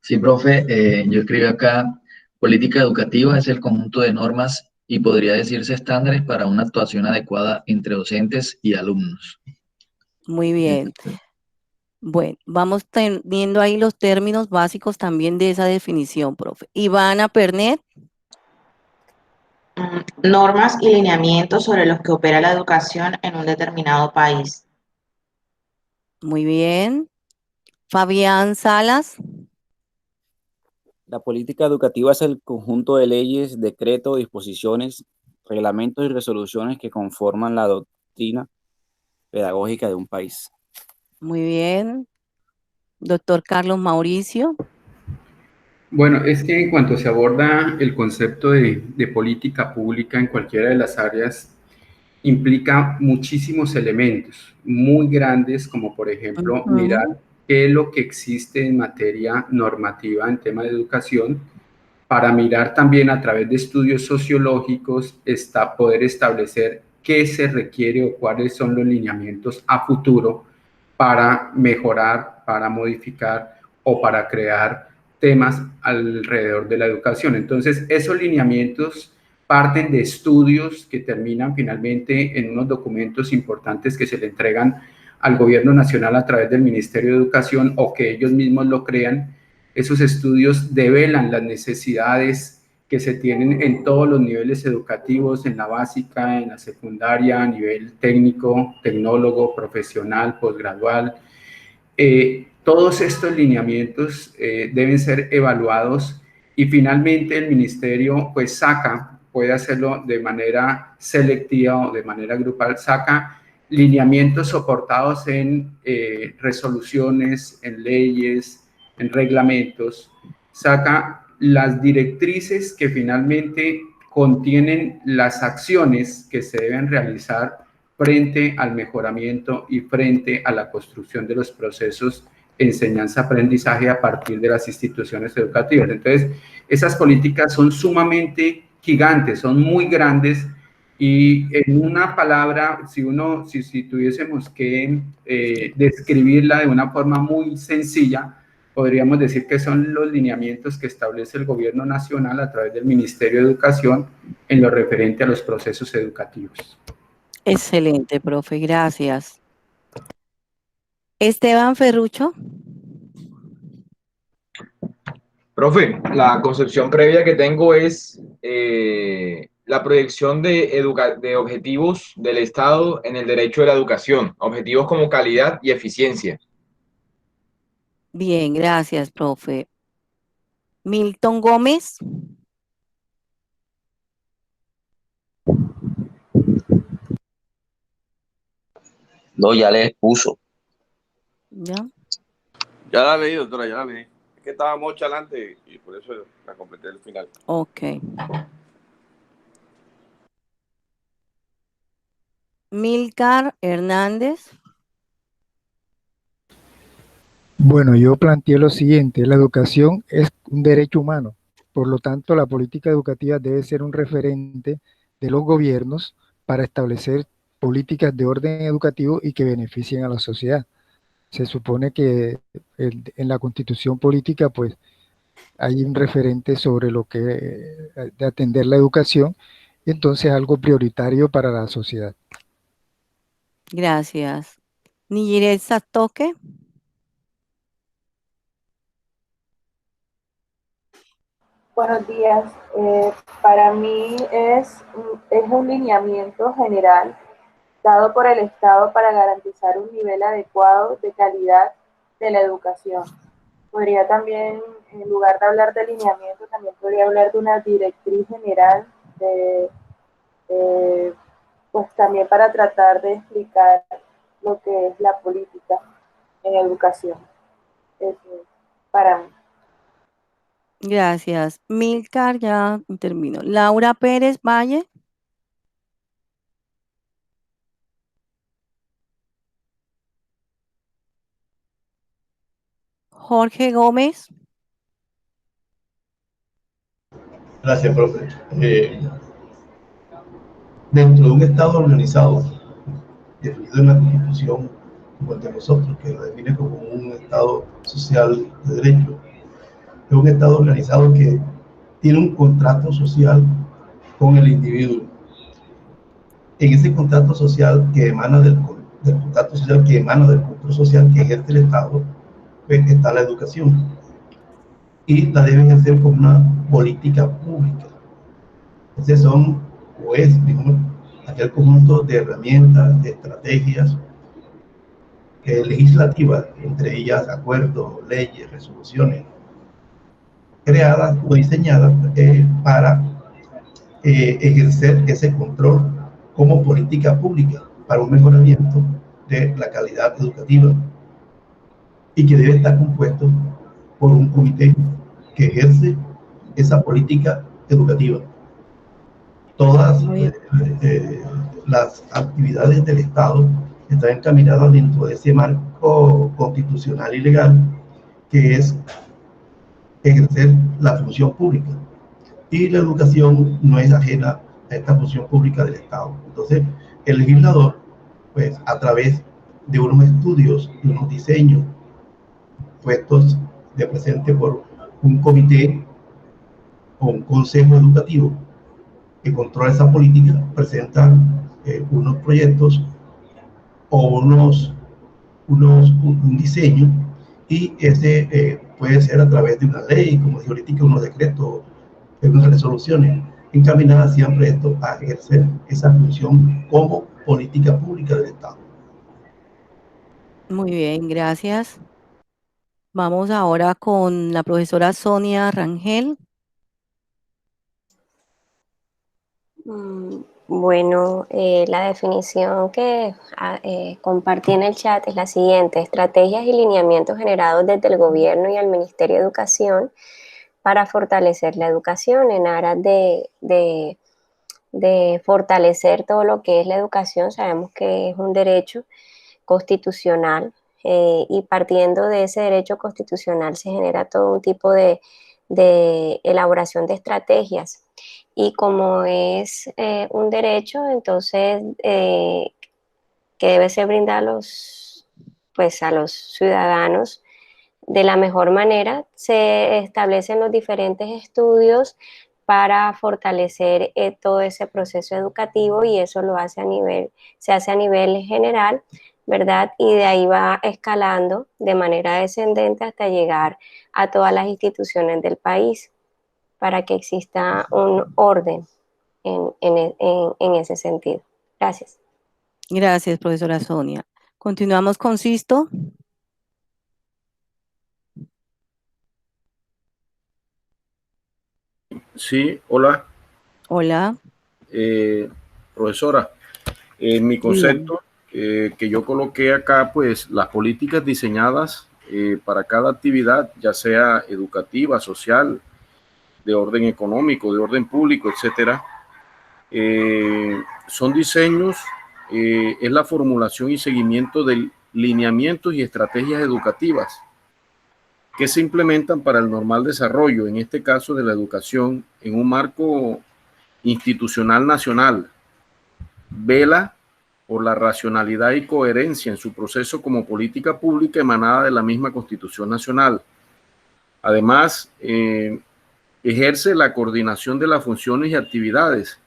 Sí, profe, yo escribí acá, política educativa es el conjunto de normas y podría decirse estándares para una actuación adecuada entre docentes y alumnos. Muy bien. Bueno, vamos teniendo ahí los términos básicos también de esa definición, profe. Ivana Pernet. Normas y lineamientos sobre los que opera la educación en un determinado país. Muy bien. Fabián Salas. La política educativa es el conjunto de leyes, decretos, disposiciones, reglamentos y resoluciones que conforman la doctrina pedagógica de un país. Muy bien. Doctor Carlos Mauricio. Bueno, es que en cuanto se aborda el concepto de política pública en cualquiera de las áreas, implica muchísimos elementos muy grandes, como por ejemplo mirar qué es lo que existe en materia normativa en tema de educación, para mirar también a través de estudios sociológicos poder establecer qué se requiere o cuáles son los lineamientos a futuro para mejorar, para modificar o para crear temas alrededor de la educación. Entonces, esos lineamientos parten de estudios que terminan finalmente en unos documentos importantes que se le entregan al gobierno nacional a través del Ministerio de Educación o que ellos mismos lo crean. Esos estudios develan las necesidades que se tienen en todos los niveles educativos, en la básica, en la secundaria, a nivel técnico, tecnólogo, profesional, posgradual. Todos estos lineamientos deben ser evaluados y finalmente el ministerio pues puede hacerlo de manera selectiva o de manera grupal, saca lineamientos soportados en resoluciones, en leyes, en reglamentos, saca las directrices que finalmente contienen las acciones que se deben realizar frente al mejoramiento y frente a la construcción de los procesos de enseñanza-aprendizaje a partir de las instituciones educativas. Entonces, esas políticas son sumamente gigantes, son muy grandes, y en una palabra, si tuviésemos que describirla de una forma muy sencilla, podríamos decir que son los lineamientos que establece el gobierno nacional a través del Ministerio de Educación en lo referente a los procesos educativos. Excelente, profe, gracias. Esteban Ferrucho. Profe, la concepción previa que tengo es la proyección de objetivos del Estado en el derecho de la educación, objetivos como calidad y eficiencia. Bien, gracias, profe. Milton Gómez. No, ya le expuso. ¿Ya? Ya la leí, doctora, ya la leí. Es que estaba mucho adelante y por eso la completé al final. Ok. Milcar Hernández. Bueno, yo planteé lo siguiente: la educación es un derecho humano, por lo tanto la política educativa debe ser un referente de los gobiernos para establecer políticas de orden educativo y que beneficien a la sociedad. Se supone que en la constitución política pues hay un referente sobre lo que de atender la educación, entonces algo prioritario para la sociedad. Gracias. Niyiret Satoke. Buenos días. Para mí es un lineamiento general dado por el Estado para garantizar un nivel adecuado de calidad de la educación. Podría también, en lugar de hablar de lineamiento, también podría hablar de una directriz general, pues también para tratar de explicar lo que es la política en educación. Eso es para mí. Gracias. Milcar, ya termino. Laura Pérez Valle. Jorge Gómez. Gracias, profe. Dentro de un Estado organizado, definido en la Constitución como el de nosotros, que lo define como un Estado social de derecho, es un Estado organizado que tiene un contrato social con el individuo. En ese contrato social que emana del contrato social que emana del control social que ejerce el Estado, pues está la educación. Y la deben hacer como una política pública. Entonces son, o es, digamos, aquel conjunto de herramientas, de estrategias legislativas, entre ellas acuerdos, leyes, resoluciones, creadas o diseñadas para ejercer ese control como política pública para un mejoramiento de la calidad educativa y que debe estar compuesto por un comité que ejerce esa política educativa. Todas las actividades del Estado están encaminadas dentro de ese marco constitucional y legal que es ejercer la función pública. Y la educación no es ajena a esta función pública del Estado. Entonces, el legislador, pues a través de unos estudios y unos diseños puestos de presente por un comité o un consejo educativo que controla esa política, presentan unos proyectos o un diseño, y ese puede ser a través de una ley, como dije ahorita, unos decretos, unas resoluciones, encaminadas siempre esto a ejercer esa función como política pública del Estado. Muy bien, gracias. Vamos ahora con la profesora Sonia Rangel. Bueno, la definición que compartí en el chat es la siguiente: estrategias y lineamientos generados desde el gobierno y el Ministerio de Educación para fortalecer la educación en aras de fortalecer todo lo que es la educación. Sabemos que es un derecho constitucional, y partiendo de ese derecho constitucional se genera todo un tipo de elaboración de estrategias. Y como es un derecho, entonces que debe ser brindado a los ciudadanos de la mejor manera, se establecen los diferentes estudios para fortalecer todo ese proceso educativo, y eso se hace a nivel general, ¿verdad? Y de ahí va escalando de manera descendente hasta llegar a todas las instituciones del país para que exista un orden en ese sentido. Gracias. Gracias, profesora Sonia. Continuamos con Sisto. Sí, hola. Hola. Profesora, mi concepto que yo coloqué acá, pues las políticas diseñadas para cada actividad, ya sea educativa, social, de orden económico, de orden público, etcétera, son diseños, es la formulación y seguimiento de lineamientos y estrategias educativas que se implementan para el normal desarrollo, en este caso de la educación, en un marco institucional nacional. Vela por la racionalidad y coherencia en su proceso como política pública emanada de la misma Constitución Nacional. Además, ejerce la coordinación de las funciones y actividades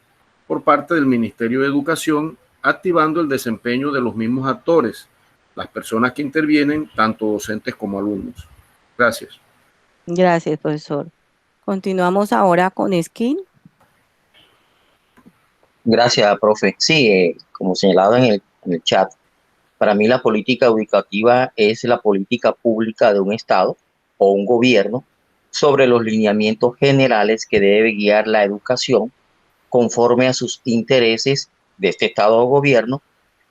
por parte del Ministerio de Educación, activando el desempeño de los mismos actores, las personas que intervienen, tanto docentes como alumnos. Gracias. Gracias, profesor. Continuamos ahora con Esquín. Gracias, profe. Sí, como señalado en el chat, para mí la política educativa es la política pública de un Estado o un gobierno sobre los lineamientos generales que debe guiar la educación conforme a sus intereses de este Estado o gobierno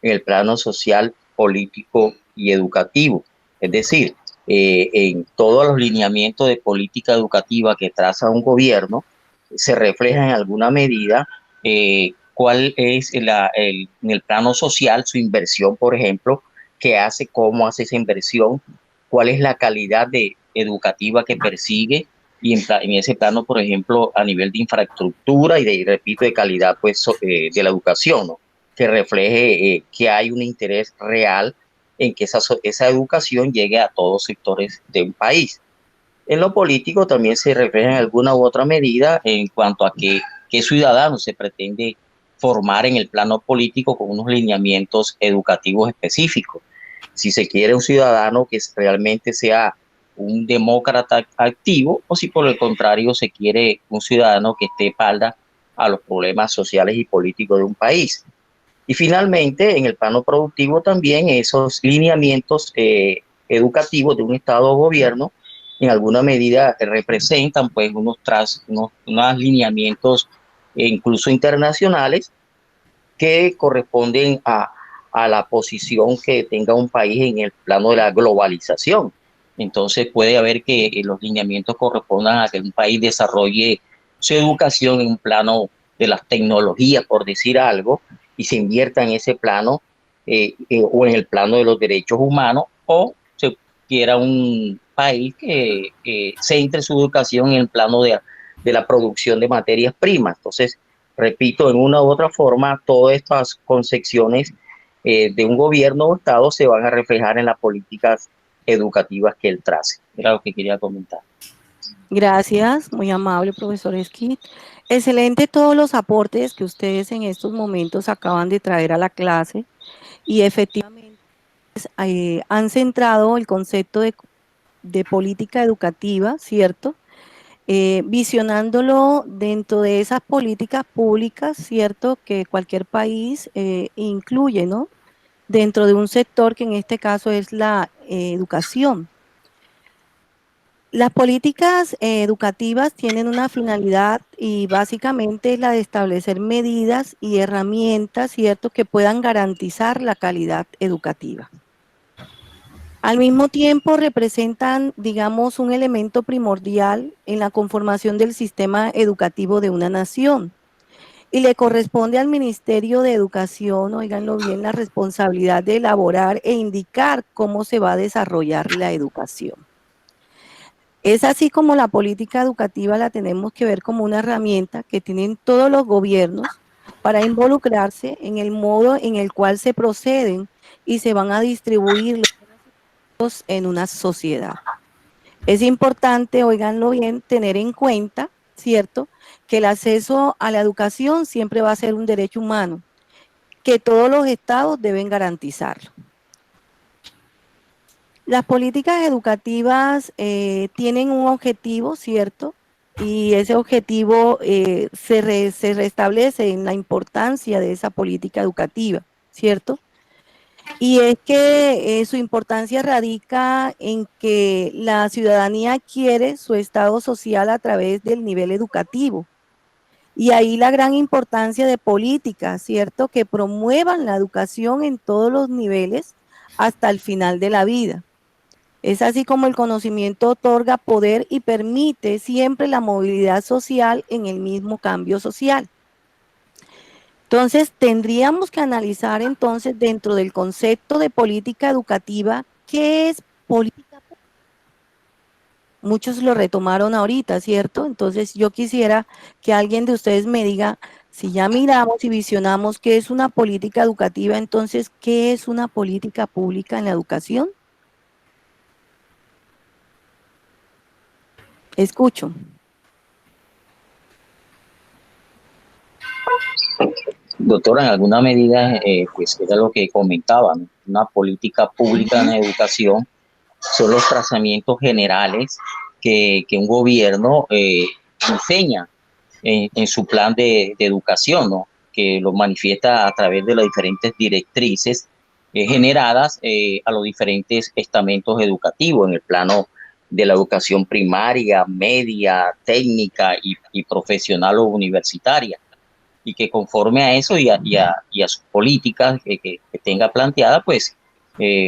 en el plano social, político y educativo. Es decir, en todos los lineamientos de política educativa que traza un gobierno, se refleja en alguna medida cuál es en el plano social su inversión, por ejemplo, qué hace, cómo hace esa inversión, cuál es la calidad educativa que persigue, y en ese plano, por ejemplo, a nivel de infraestructura y repito, de calidad pues, de la educación, ¿no? Que refleje que hay un interés real en que esa educación llegue a todos sectores de un país. En lo político también se refleja en alguna u otra medida en cuanto a qué ciudadanos se pretende formar en el plano político con unos lineamientos educativos específicos. Si se quiere un ciudadano que realmente sea un demócrata activo, o si por el contrario se quiere un ciudadano que esté espalda a los problemas sociales y políticos de un país. Y finalmente, en el plano productivo también esos lineamientos educativos de un Estado o gobierno en alguna medida representan pues unos lineamientos incluso internacionales que corresponden a la posición que tenga un país en el plano de la globalización. Entonces puede haber que los lineamientos correspondan a que un país desarrolle su educación en un plano de las tecnologías, por decir algo, y se invierta en ese plano o en el plano de los derechos humanos, o se quiera un país que centre su educación en el plano de la producción de materias primas. Entonces, repito, en una u otra forma, todas estas concepciones de un gobierno o Estado se van a reflejar en las políticas educativas que él trace. Era lo que quería comentar. Gracias, muy amable, profesor Esquín. Excelente todos los aportes que ustedes en estos momentos acaban de traer a la clase, y efectivamente han centrado el concepto de política educativa, ¿cierto? Visionándolo dentro de esas políticas públicas, ¿cierto? Que cualquier país incluye, ¿no? Dentro de un sector que en este caso es la educación. Las políticas educativas tienen una finalidad y básicamente es la de establecer medidas y herramientas, ¿cierto?, que puedan garantizar la calidad educativa. Al mismo tiempo representan, digamos, un elemento primordial en la conformación del sistema educativo de una nación. Y le corresponde al Ministerio de Educación, óiganlo bien, la responsabilidad de elaborar e indicar cómo se va a desarrollar la educación. Es así como la política educativa la tenemos que ver como una herramienta que tienen todos los gobiernos para involucrarse en el modo en el cual se proceden y se van a distribuir los conocimientos en una sociedad. Es importante, óiganlo bien, tener en cuenta, ¿cierto?, que el acceso a la educación siempre va a ser un derecho humano, que todos los estados deben garantizarlo. Las políticas educativas tienen un objetivo, ¿cierto? Y ese objetivo se restablece en la importancia de esa política educativa, ¿cierto? Y es que su importancia radica en que la ciudadanía adquiere su estado social a través del nivel educativo. Y ahí la gran importancia de políticas, ¿cierto?, que promuevan la educación en todos los niveles hasta el final de la vida. Es así como el conocimiento otorga poder y permite siempre la movilidad social en el mismo cambio social. Entonces, tendríamos que analizar entonces dentro del concepto de política educativa, ¿qué es política? Muchos lo retomaron ahorita, ¿cierto? Entonces, yo quisiera que alguien de ustedes me diga, si ya miramos y visionamos qué es una política educativa, entonces, ¿qué es una política pública en la educación? Escucho. Doctora, en alguna medida, pues era lo que comentaba, ¿no? Una política pública en educación son los trazamientos generales que un gobierno enseña en su plan de educación, ¿no?, que lo manifiesta a través de las diferentes directrices generadas a los diferentes estamentos educativos en el plano de la educación primaria, media, técnica y profesional o universitaria, y que conforme a eso y a sus políticas que tenga planteada, pues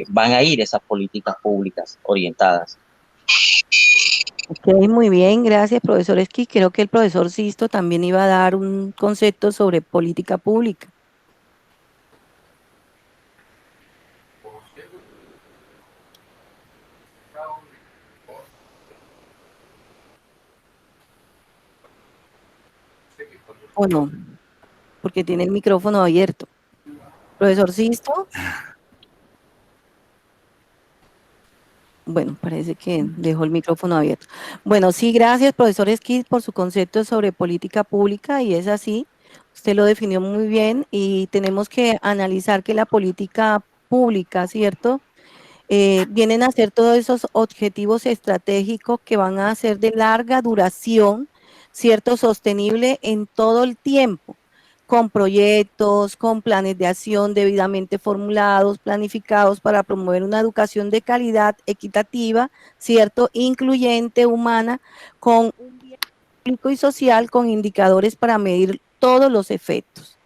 van a ir esas políticas públicas orientadas. Ok, muy bien, gracias, profesor Esqui. Creo que el profesor Sisto también iba a dar un concepto sobre política pública. ¿O no? Porque tiene el micrófono abierto. Profesor Sisto. Bueno, parece que dejó el micrófono abierto. Bueno, sí, gracias, profesor Esqui, por su concepto sobre política pública, y es así. Usted lo definió muy bien y tenemos que analizar que la política pública, ¿cierto?, vienen a ser todos esos objetivos estratégicos que van a ser de larga duración, ¿cierto?, sostenible en todo el tiempo, con proyectos, con planes de acción debidamente formulados, planificados para promover una educación de calidad equitativa, ¿cierto?, incluyente, humana, con un bien público y social, con indicadores para medir todos los efectos.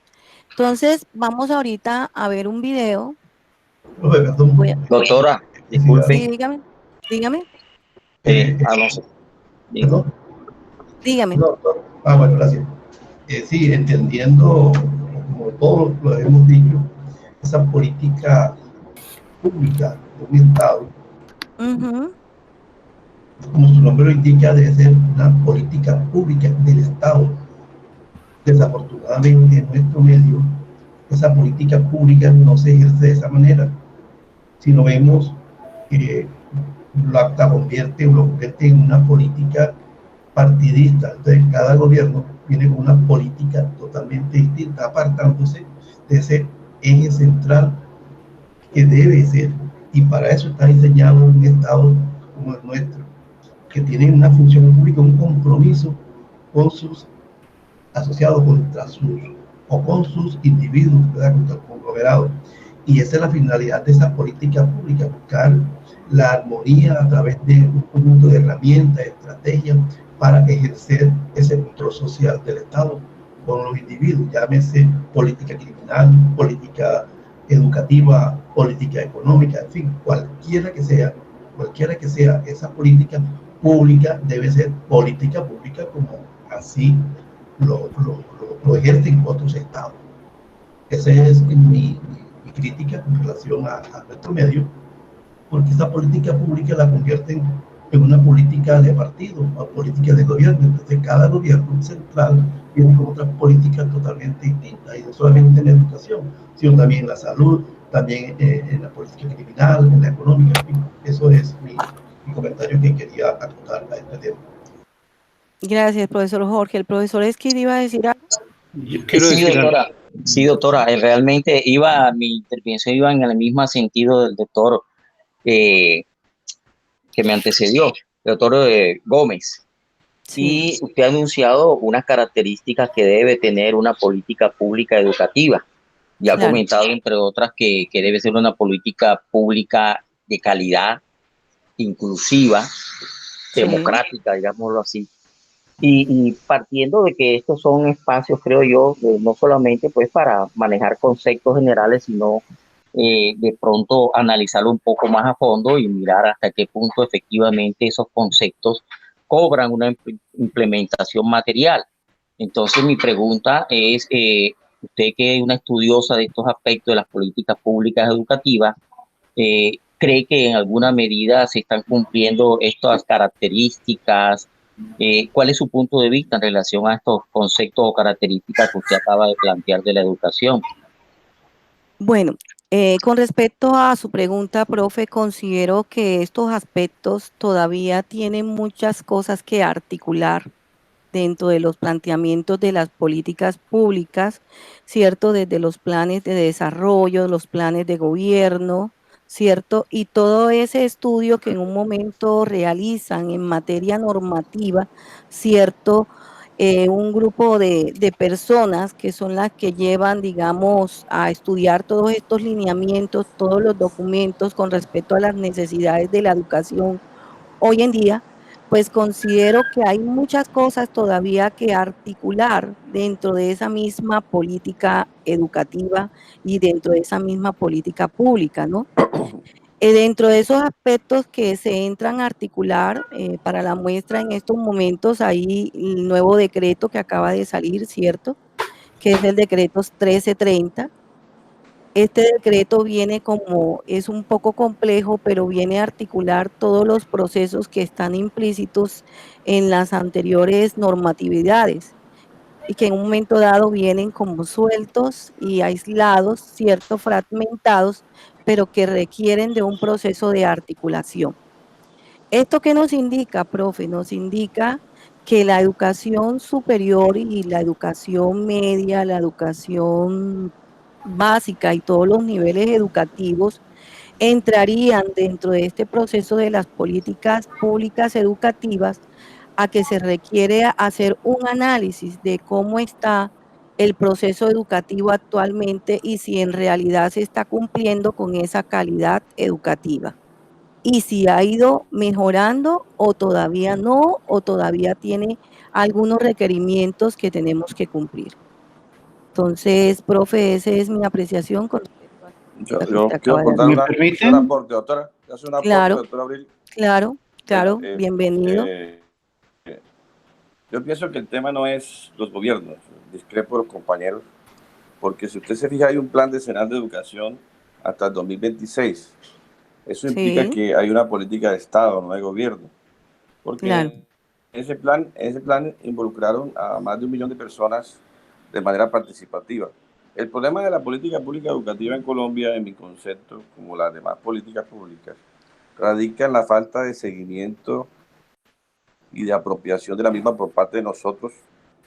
Entonces, vamos ahorita a ver un video. Doctora, disculpe. Sí, dígame. No sé. Dígame. No, bueno, gracias. Sí, entendiendo, como todos lo hemos dicho, esa política pública de un Estado, como su nombre lo indica, debe ser una política pública del Estado. Desafortunadamente, en nuestro medio, esa política pública no se ejerce de esa manera, sino vemos que lo convierte en una política partidista. Entonces, cada gobierno viene con una política totalmente distinta, apartándose de ese eje central que debe ser, y para eso está diseñado un Estado como el nuestro, que tiene una función pública, un compromiso con sus asociados, con sus individuos, ¿verdad?, con el conglomerado. Y esa es la finalidad de esa política pública, buscar la armonía a través de un conjunto de herramientas, estrategias para ejercer ese control social del Estado con los individuos, llámese política criminal, política educativa, política económica, en fin, cualquiera que sea esa política pública, debe ser política pública como así lo ejercen otros estados. Esa es mi crítica con relación a nuestro medio, porque esa política pública la convierten en una política de partido o política de gobierno. Entonces cada gobierno central viene con otras políticas totalmente distintas, y no solamente en la educación, sino también en la salud, también en la política criminal, en la económica. En fin, eso es mi comentario que quería acotar a este tema. Gracias, profesor Jorge. ¿El profesor Esquid iba a decir algo? Sí, doctora, realmente mi intervención iba en el mismo sentido del doctor que me antecedió, el doctor Gómez. Sí. Y usted ha anunciado unas características que debe tener una política pública educativa. Ya ha comentado, entre otras, que debe ser una política pública de calidad, inclusiva, democrática, digámoslo así. Y partiendo de que estos son espacios, creo yo, no solamente pues para manejar conceptos generales, sino de pronto analizarlo un poco más a fondo y mirar hasta qué punto efectivamente esos conceptos cobran una implementación material. Entonces mi pregunta es, usted que es una estudiosa de estos aspectos de las políticas públicas educativas, ¿cree que en alguna medida se están cumpliendo estas características? ¿Cuál es su punto de vista en relación a estos conceptos o características que usted acaba de plantear de la educación? Bueno, con respecto a su pregunta, profe, considero que estos aspectos todavía tienen muchas cosas que articular dentro de los planteamientos de las políticas públicas, ¿cierto? Desde los planes de desarrollo, los planes de gobierno, ¿cierto? Y todo ese estudio que en un momento realizan en materia normativa, ¿cierto? Un grupo de personas que son las que llevan, digamos, a estudiar todos estos lineamientos, todos los documentos con respecto a las necesidades de la educación hoy en día, pues considero que hay muchas cosas todavía que articular dentro de esa misma política educativa y dentro de esa misma política pública, ¿no? Dentro de esos aspectos que se entran a articular, para la muestra en estos momentos hay el nuevo decreto que acaba de salir, ¿cierto? Que es el decreto 1330. Este decreto viene es un poco complejo, pero viene a articular todos los procesos que están implícitos en las anteriores normatividades y que en un momento dado vienen como sueltos y aislados, ¿cierto? Fragmentados, pero que requieren de un proceso de articulación. ¿Esto qué nos indica, profe? Nos indica que la educación superior y la educación media, la educación básica y todos los niveles educativos entrarían dentro de este proceso de las políticas públicas educativas, a que se requiere hacer un análisis de cómo está el proceso educativo actualmente y si en realidad se está cumpliendo con esa calidad educativa. Y si ha ido mejorando o todavía no, o todavía tiene algunos requerimientos que tenemos que cumplir. Entonces, profe, esa es mi apreciación con respecto a yo quiero contar un aporte, doctora. Claro, doctora Abril. Claro, bienvenido. Yo pienso que el tema no es los gobiernos, discrepo de los compañeros, porque si usted se fija, hay un plan decenal de educación hasta el 2026. Eso implica que hay una política de Estado, no de gobierno, porque ese plan involucraron a más de 1 millón de personas de manera participativa. El problema de la política pública educativa en Colombia, en mi concepto, como las demás políticas públicas, radica en la falta de seguimiento y de apropiación de la misma por parte de nosotros,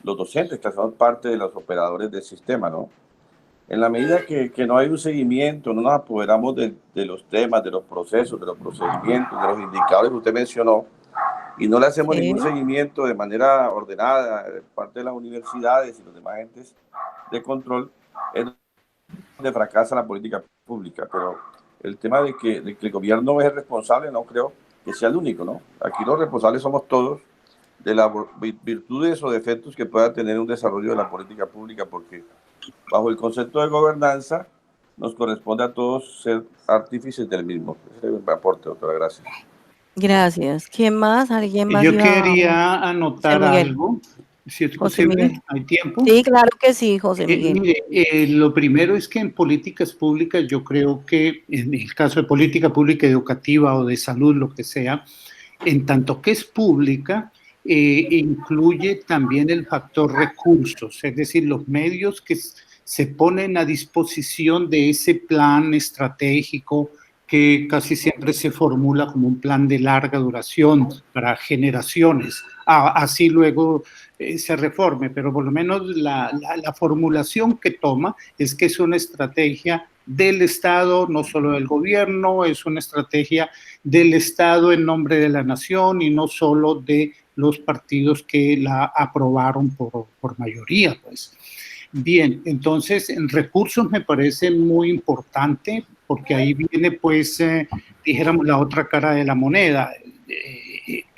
los docentes, que somos parte de los operadores del sistema, ¿no? En la medida que no hay un seguimiento, no nos apoderamos de los temas, de los procesos, de los procedimientos, de los indicadores que usted mencionó, y no le hacemos ningún seguimiento de manera ordenada de parte de las universidades y los demás entes de control, es donde fracasa la política pública. Pero el tema de que el gobierno es el responsable, no creo que sea el único, ¿no? Aquí los responsables somos todos de las virtudes o defectos que pueda tener un desarrollo de la política pública, porque bajo el concepto de gobernanza nos corresponde a todos ser artífices del mismo. Ese es mi aporte, doctora, gracias. Gracias. ¿Quién más? ¿Alguien más? Yo quería anotar algo, si es posible, ¿hay tiempo? Sí, claro que sí, José Miguel. Mire, lo primero es que en políticas públicas, yo creo que en el caso de política pública educativa o de salud, lo que sea, en tanto que es pública, incluye también el factor recursos, es decir, los medios que se ponen a disposición de ese plan estratégico que casi siempre se formula como un plan de larga duración para generaciones. Así luego se reforme, pero por lo menos la formulación que toma es que es una estrategia del Estado, no solo del gobierno, es una estrategia del Estado en nombre de la nación y no solo de los partidos que la aprobaron por mayoría, pues. Bien, entonces, en recursos me parece muy importante porque ahí viene, pues, dijéramos, la otra cara de la moneda.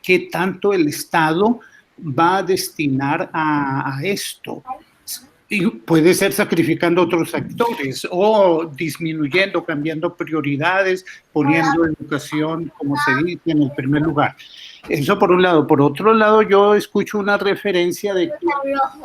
¿Qué tanto el Estado va a destinar a esto? Y puede ser sacrificando otros sectores o disminuyendo, cambiando prioridades, poniendo educación, como se dice, en el primer lugar. Eso por un lado. Por otro lado, yo escucho una referencia de que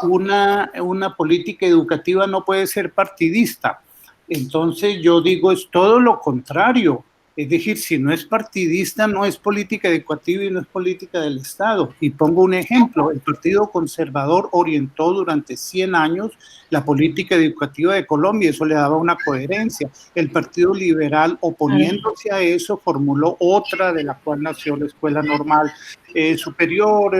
una política educativa no puede ser partidista. Entonces yo digo, es todo lo contrario. Es decir, si no es partidista, no es política educativa y no es política del Estado. Y pongo un ejemplo, el Partido Conservador orientó durante 100 años la política educativa de Colombia, eso le daba una coherencia. El Partido Liberal, oponiéndose a eso, formuló otra de la cual nació la Escuela Normal Superior,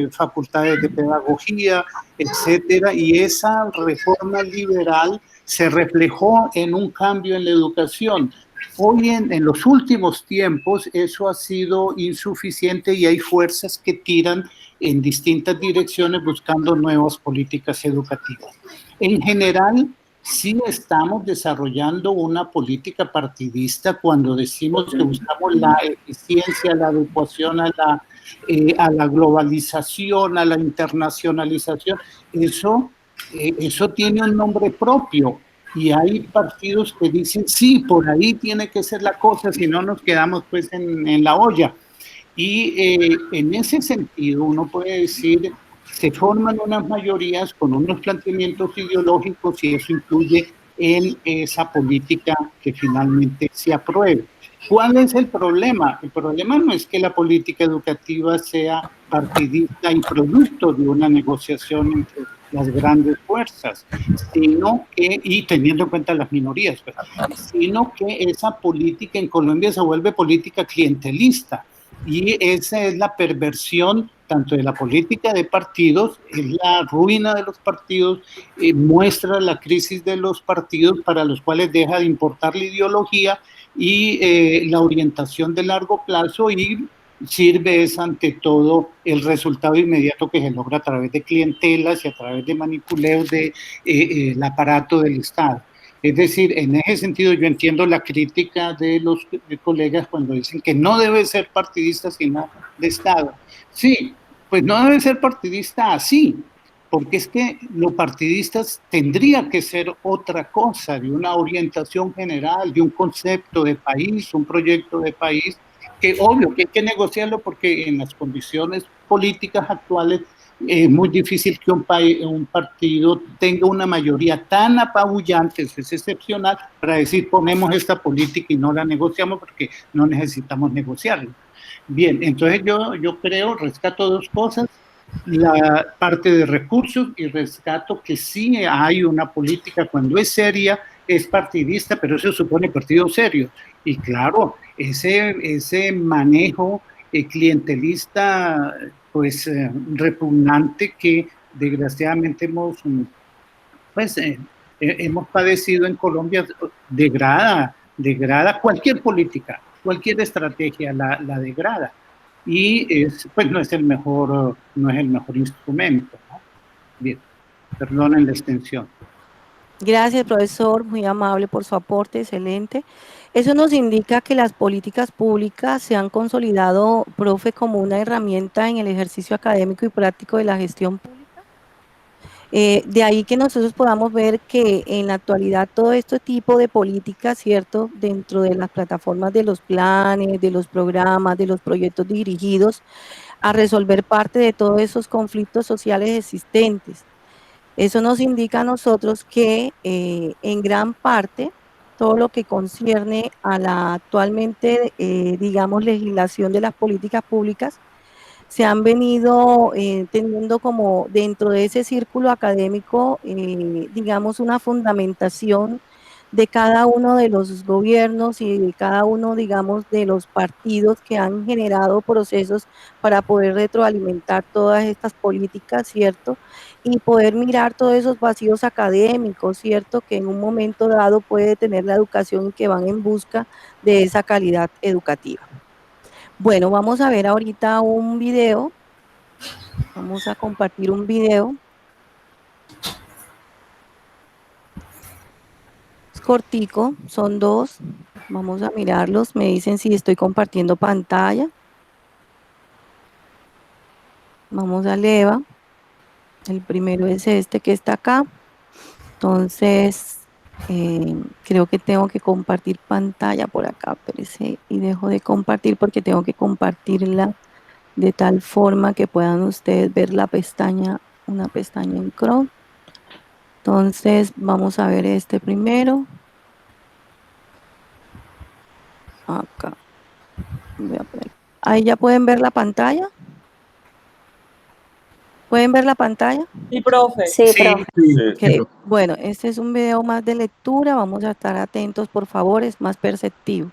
facultades de pedagogía, etcétera. Y esa reforma liberal se reflejó en un cambio en la educación. Hoy en los últimos tiempos eso ha sido insuficiente y hay fuerzas que tiran en distintas direcciones buscando nuevas políticas educativas. En general, sí estamos desarrollando una política partidista cuando decimos que buscamos la eficiencia, la adecuación a la globalización, a la internacionalización. Eso tiene un nombre propio. Y hay partidos que dicen, sí, por ahí tiene que ser la cosa, si no nos quedamos pues en la olla. Y en ese sentido uno puede decir, se forman unas mayorías con unos planteamientos ideológicos y eso influye en esa política que finalmente se apruebe. ¿Cuál es el problema? El problema no es que la política educativa sea partidista y producto de una negociación entre las grandes fuerzas, sino que, y teniendo en cuenta las minorías, sino que esa política en Colombia se vuelve política clientelista y esa es la perversión tanto de la política de partidos, es la ruina de los partidos, muestra la crisis de los partidos para los cuales deja de importar la ideología y la orientación de largo plazo y sirve es ante todo el resultado inmediato que se logra a través de clientelas y a través de manipuleos del aparato del Estado. Es decir, en ese sentido yo entiendo la crítica de los colegas cuando dicen que no debe ser partidista sino de Estado. Sí, pues no debe ser partidista así, porque es que los partidistas tendría que ser otra cosa, de una orientación general, de un concepto de país, un proyecto de país, que obvio que hay que negociarlo porque en las condiciones políticas actuales es muy difícil que un partido tenga una mayoría tan apabullante, eso es excepcional, para decir ponemos esta política y no la negociamos porque no necesitamos negociarlo. Bien, entonces yo creo, rescato dos cosas, la parte de recursos y rescato que sí hay una política cuando es seria, es partidista, pero eso supone partidos serios. Y claro, ese manejo clientelista, pues repugnante que desgraciadamente hemos padecido en Colombia, degrada cualquier política, cualquier estrategia la degrada. Y pues no es el mejor instrumento, ¿no? Bien, perdonen la extensión. Gracias, profesor, muy amable por su aporte, excelente. Eso nos indica que las políticas públicas se han consolidado, profe, como una herramienta en el ejercicio académico y práctico de la gestión pública. De ahí que nosotros podamos ver que en la actualidad todo este tipo de políticas, ¿cierto? Dentro de las plataformas de los planes, de los programas, de los proyectos dirigidos a resolver parte de todos esos conflictos sociales existentes. Eso nos indica a nosotros que en gran parte todo lo que concierne a la actualmente, digamos, legislación de las políticas públicas, se han venido teniendo como dentro de ese círculo académico, digamos, una fundamentación de cada uno de los gobiernos y de cada uno, digamos, de los partidos que han generado procesos para poder retroalimentar todas estas políticas, ¿cierto? Y poder mirar todos esos vacíos académicos, ¿cierto? Que en un momento dado puede tener la educación y que van en busca de esa calidad educativa. Bueno, vamos a ver ahorita un video. Vamos a compartir un video. Es cortico, son dos. Vamos a mirarlos. Me dicen si estoy compartiendo pantalla. Vamos a Leva. El primero es este que está acá. Entonces, creo que tengo que compartir pantalla por acá. Espérese, y dejo de compartir porque tengo que compartirla de tal forma que puedan ustedes ver la pestaña, una pestaña en Chrome. Entonces, vamos a ver este primero. Acá. Voy a poner. Ahí ya pueden ver la pantalla. ¿Pueden ver la pantalla? Sí, profe. Sí, profe. Okay. Bueno, este es un video más de lectura. Vamos a estar atentos, por favor, es más perceptivo.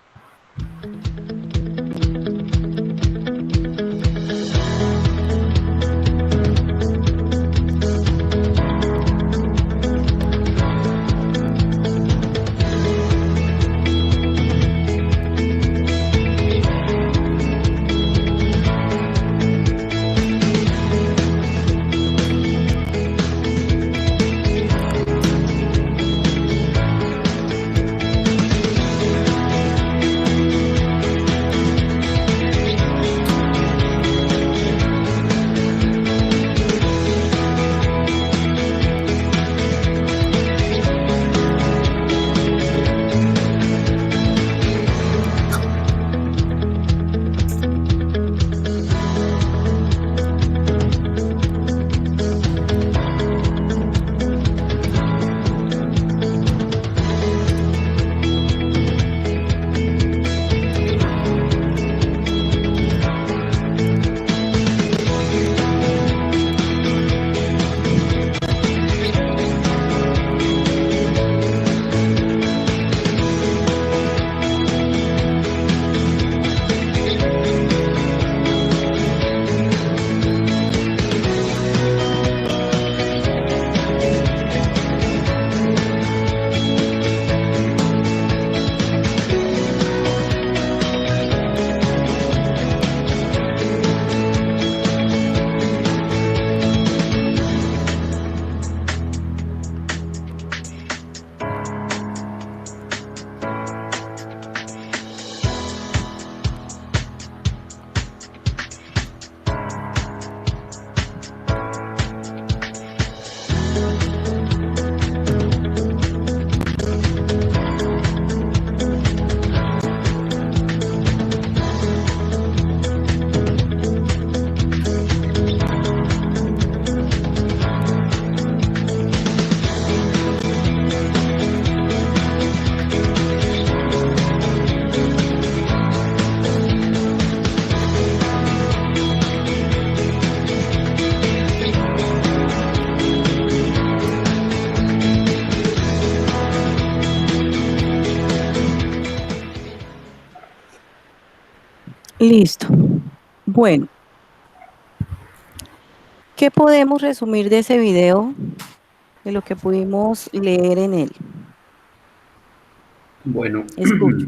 Listo. Bueno, ¿qué podemos resumir de ese video, de lo que pudimos leer en él? Bueno, escucho.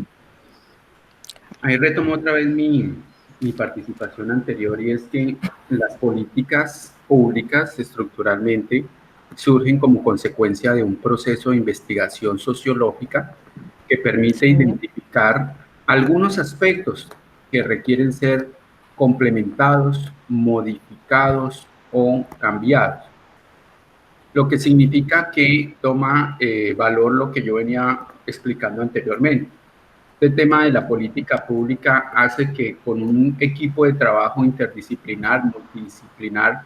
Ahí retomo otra vez mi participación anterior, y es que las políticas públicas estructuralmente surgen como consecuencia de un proceso de investigación sociológica que permite identificar algunos aspectos que requieren ser complementados, modificados o cambiados. Lo que significa que toma valor lo que yo venía explicando anteriormente. Este tema de la política pública hace que con un equipo de trabajo interdisciplinar, multidisciplinar,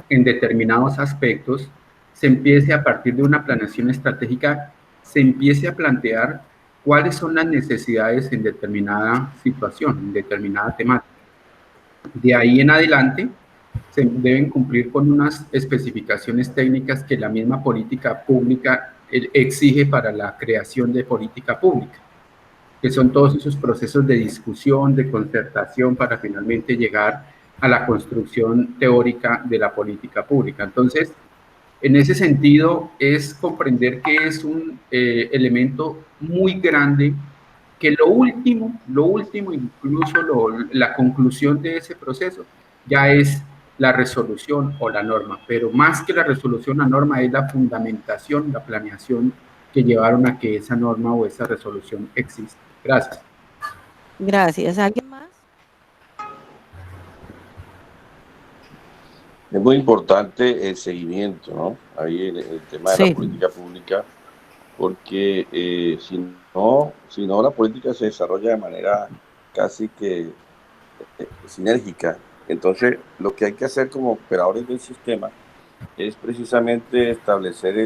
en determinados aspectos, se empiece a partir de una planeación estratégica, se empiece a plantear cuáles son las necesidades en determinada situación, en determinada temática. De ahí en adelante, se deben cumplir con unas especificaciones técnicas que la misma política pública exige para la creación de política pública, que son todos esos procesos de discusión, de concertación para finalmente llegar a la construcción teórica de la política pública. Entonces, en ese sentido, es comprender que es un elemento muy grande, que lo último, incluso la conclusión de ese proceso, ya es la resolución o la norma, pero más que la resolución, la norma es la fundamentación, la planeación que llevaron a que esa norma o esa resolución exista. Gracias. Gracias. ¿Alguien más? Es muy importante el seguimiento, ¿no? Ahí el tema de la política pública, porque si no la política se desarrolla de manera casi que sinérgica. Entonces, lo que hay que hacer como operadores del sistema es precisamente establecer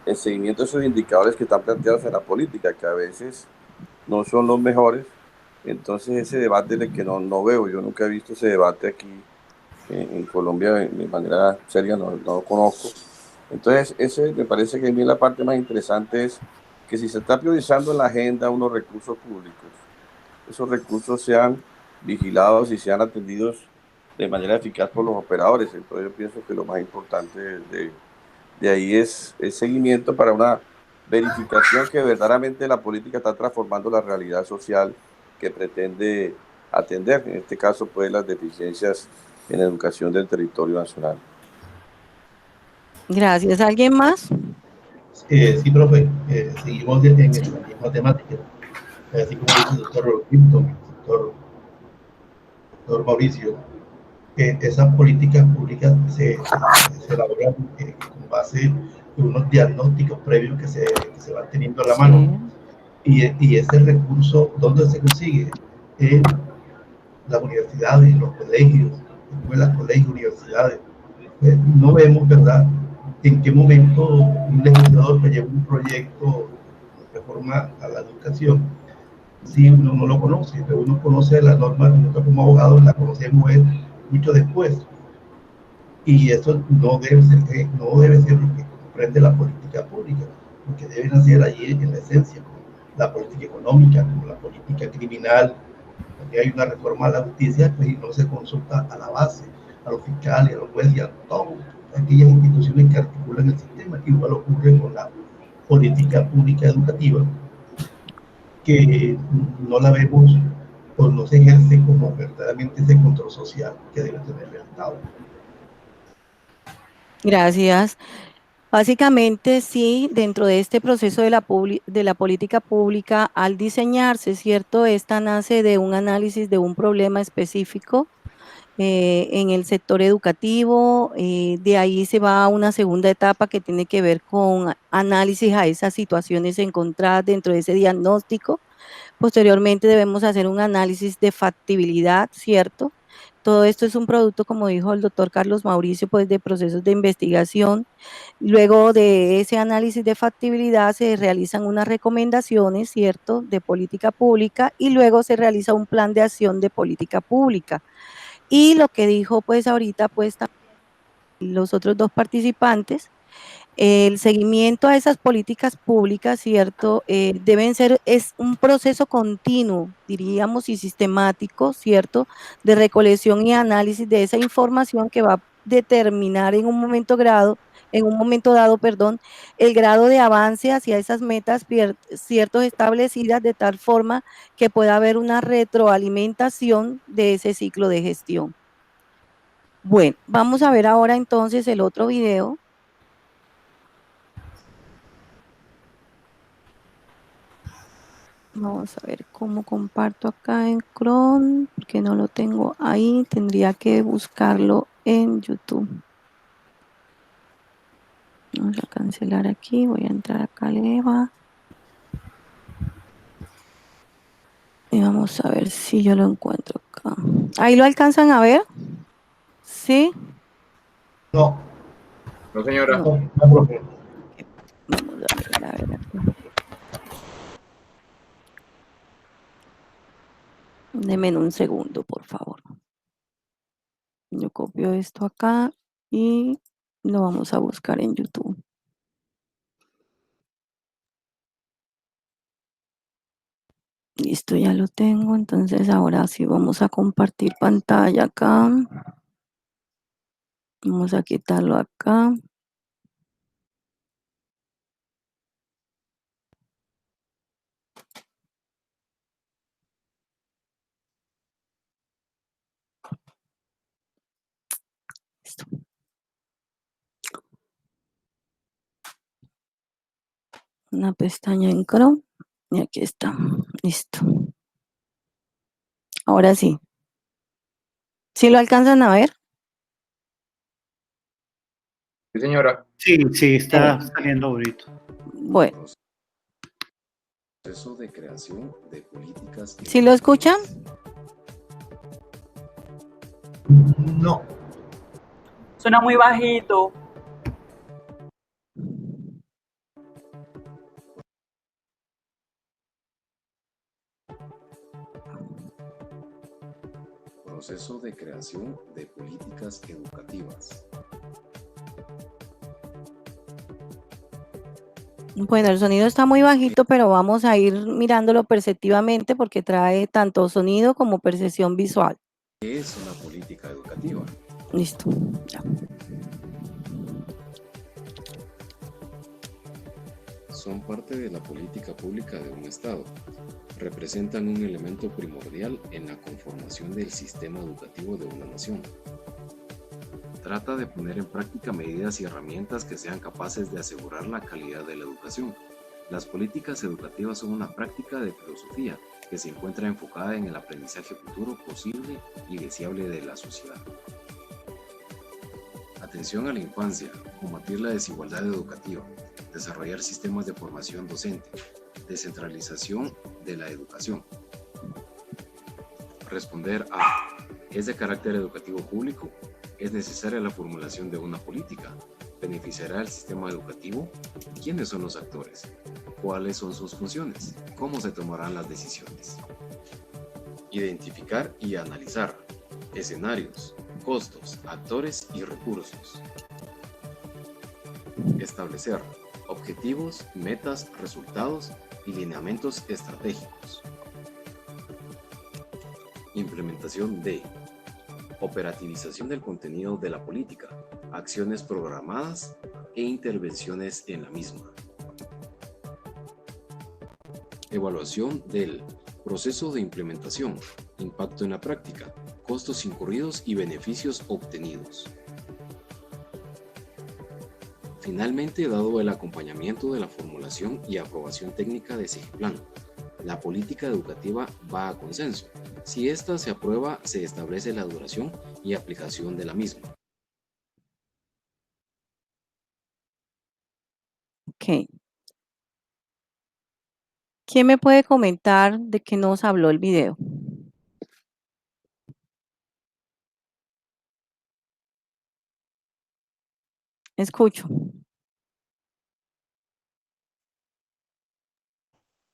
el seguimiento de esos indicadores que están planteados en la política, que a veces no son los mejores. Entonces, ese debate del que no veo, yo nunca he visto ese debate aquí en Colombia de manera seria, no lo conozco. Entonces, ese me parece que a mí la parte más interesante es que si se está priorizando en la agenda unos recursos públicos, esos recursos sean vigilados y sean atendidos de manera eficaz por los operadores. Entonces yo pienso que lo más importante de ahí es el seguimiento para una verificación que verdaderamente la política está transformando la realidad social que pretende atender, en este caso pues las deficiencias en la educación del territorio nacional. Gracias. ¿Alguien más? Sí, profe, seguimos en la misma temática. Así como dice el doctor Clinton, doctor Mauricio, que esas políticas públicas se elaboran con base en unos diagnósticos previos que se van teniendo a la mano. Y ese recurso, ¿dónde se consigue? En las universidades, en los colegios, escuelas, colegios, universidades. No vemos, ¿verdad?, en qué momento un legislador que lleva un proyecto de reforma a la educación, si uno no lo conoce, pero uno conoce la norma, nosotros como abogados la conocemos mucho después. Y eso no debe ser lo que comprende la política pública, porque deben hacer allí en la esencia, como la política económica, como la política criminal. Porque hay una reforma a la justicia, pues, y no se consulta a la base, a los fiscales, a los jueces, a todas aquellas instituciones que articulan el sistema. Igual ocurre con la política pública educativa, que no la vemos o no se ejerce como verdaderamente ese control social que debe tener el Estado. Gracias. Básicamente, sí, dentro de este proceso de la política pública, al diseñarse, ¿cierto? Esta nace de un análisis de un problema específico en el sector educativo. De ahí se va a una segunda etapa que tiene que ver con análisis a esas situaciones encontradas dentro de ese diagnóstico. Posteriormente debemos hacer un análisis de factibilidad, ¿cierto? Todo esto es un producto, como dijo el doctor Carlos Mauricio, pues de procesos de investigación. Luego de ese análisis de factibilidad se realizan unas recomendaciones, ¿cierto?, de política pública, y luego se realiza un plan de acción de política pública. Y lo que dijo pues ahorita pues también los otros dos participantes, el seguimiento a esas políticas públicas, ¿cierto? Es un proceso continuo, diríamos, y sistemático, ¿cierto?, de recolección y análisis de esa información que va a determinar en un momento dado, el grado de avance hacia esas metas, ciertos, establecidas, de tal forma que pueda haber una retroalimentación de ese ciclo de gestión. Bueno, vamos a ver ahora entonces el otro video. Vamos a ver cómo comparto acá en Chrome, porque no lo tengo ahí, tendría que buscarlo en YouTube. Vamos a cancelar aquí, voy a entrar acá a Leva. Y vamos a ver si yo lo encuentro acá. ¿Ahí lo alcanzan a ver? ¿Sí? No. No, señora. No. No, profe. Vamos a ver aquí. Denme un segundo, por favor. Yo copio esto acá y lo vamos a buscar en YouTube. Listo, ya lo tengo. Entonces ahora sí vamos a compartir pantalla acá. Vamos a quitarlo acá. Listo. Una pestaña en Chrome y aquí está. Listo. Ahora sí. ¿Sí lo alcanzan a ver? Sí, señora. Sí, está saliendo bonito. Bueno. Proceso de creación de políticas. ¿Sí lo escuchan? No. Suena muy bajito. Proceso de creación de políticas educativas. Bueno, el sonido está muy bajito, pero vamos a ir mirándolo perceptivamente porque trae tanto sonido como percepción visual. ¿Qué es una política educativa? Listo. Ya. Son parte de la política pública de un Estado. Representan un elemento primordial en la conformación del sistema educativo de una nación. Trata de poner en práctica medidas y herramientas que sean capaces de asegurar la calidad de la educación. Las políticas educativas son una práctica de filosofía que se encuentra enfocada en el aprendizaje futuro posible y deseable de la sociedad. Atención a la infancia, combatir la desigualdad educativa, desarrollar sistemas de formación docente, descentralización de la educación. Responder a: ¿es de carácter educativo público? ¿Es necesaria la formulación de una política? ¿Beneficiará al sistema educativo? ¿Quiénes son los actores? ¿Cuáles son sus funciones? ¿Cómo se tomarán las decisiones? Identificar y analizar escenarios, costos, actores y recursos. Establecer objetivos, metas, resultados y lineamientos estratégicos. Implementación de operativización del contenido de la política, acciones programadas e intervenciones en la misma. Evaluación del proceso de implementación, impacto en la práctica, costos incurridos y beneficios obtenidos. Finalmente, dado el acompañamiento de la formulación y aprobación técnica de SIGPLAN, la política educativa va a consenso. Si ésta se aprueba, se establece la duración y aplicación de la misma. Ok. ¿Quién me puede comentar de qué nos habló el video? Escucho.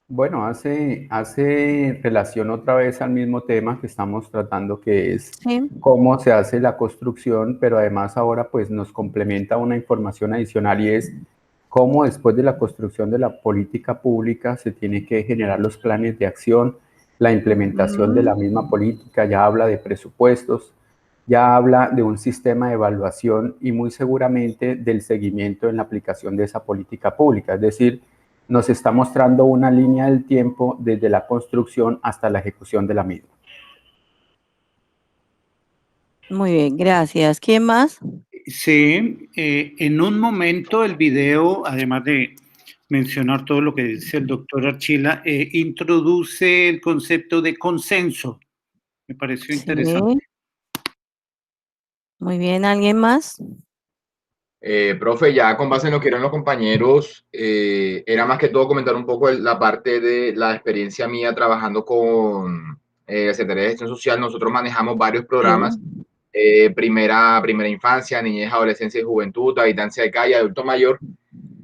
Bueno, hace relación otra vez al mismo tema que estamos tratando, que es cómo se hace la construcción, pero además ahora pues nos complementa una información adicional y es cómo después de la construcción de la política pública se tiene que generar los planes de acción, la implementación de la misma política, ya habla de presupuestos, ya habla de un sistema de evaluación y muy seguramente del seguimiento en la aplicación de esa política pública, es decir, nos está mostrando una línea del tiempo desde la construcción hasta la ejecución de la misma. Muy bien, gracias. ¿Quién más? Sí, en un momento el video, además de mencionar todo lo que dice el doctor Archila, introduce el concepto de consenso. Me pareció interesante. Muy bien, ¿alguien más? Profe, ya con base en lo que eran los compañeros, era más que todo comentar un poco la parte de la experiencia mía trabajando con la Secretaría de Gestión Social. Nosotros manejamos varios programas, primera infancia, niñez, adolescencia y juventud, habitancia de calle, adulto mayor,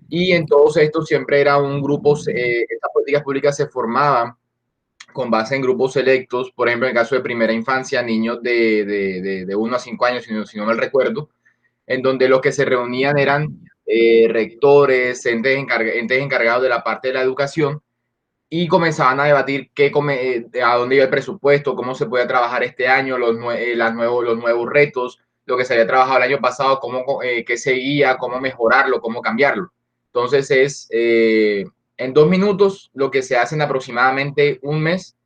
y en todos estos siempre era un grupo, estas políticas públicas se formaban con base en grupos selectos, por ejemplo, en el caso de primera infancia, niños de 1 a 5 años, si no mal recuerdo, en donde los que se reunían eran rectores, entes encargados de la parte de la educación, y comenzaban a debatir a dónde iba el presupuesto, cómo se puede trabajar este año, los nuevos retos, lo que se había trabajado el año pasado, qué seguía, cómo mejorarlo, cómo cambiarlo. Entonces en 2 minutos lo que se hace en aproximadamente un mes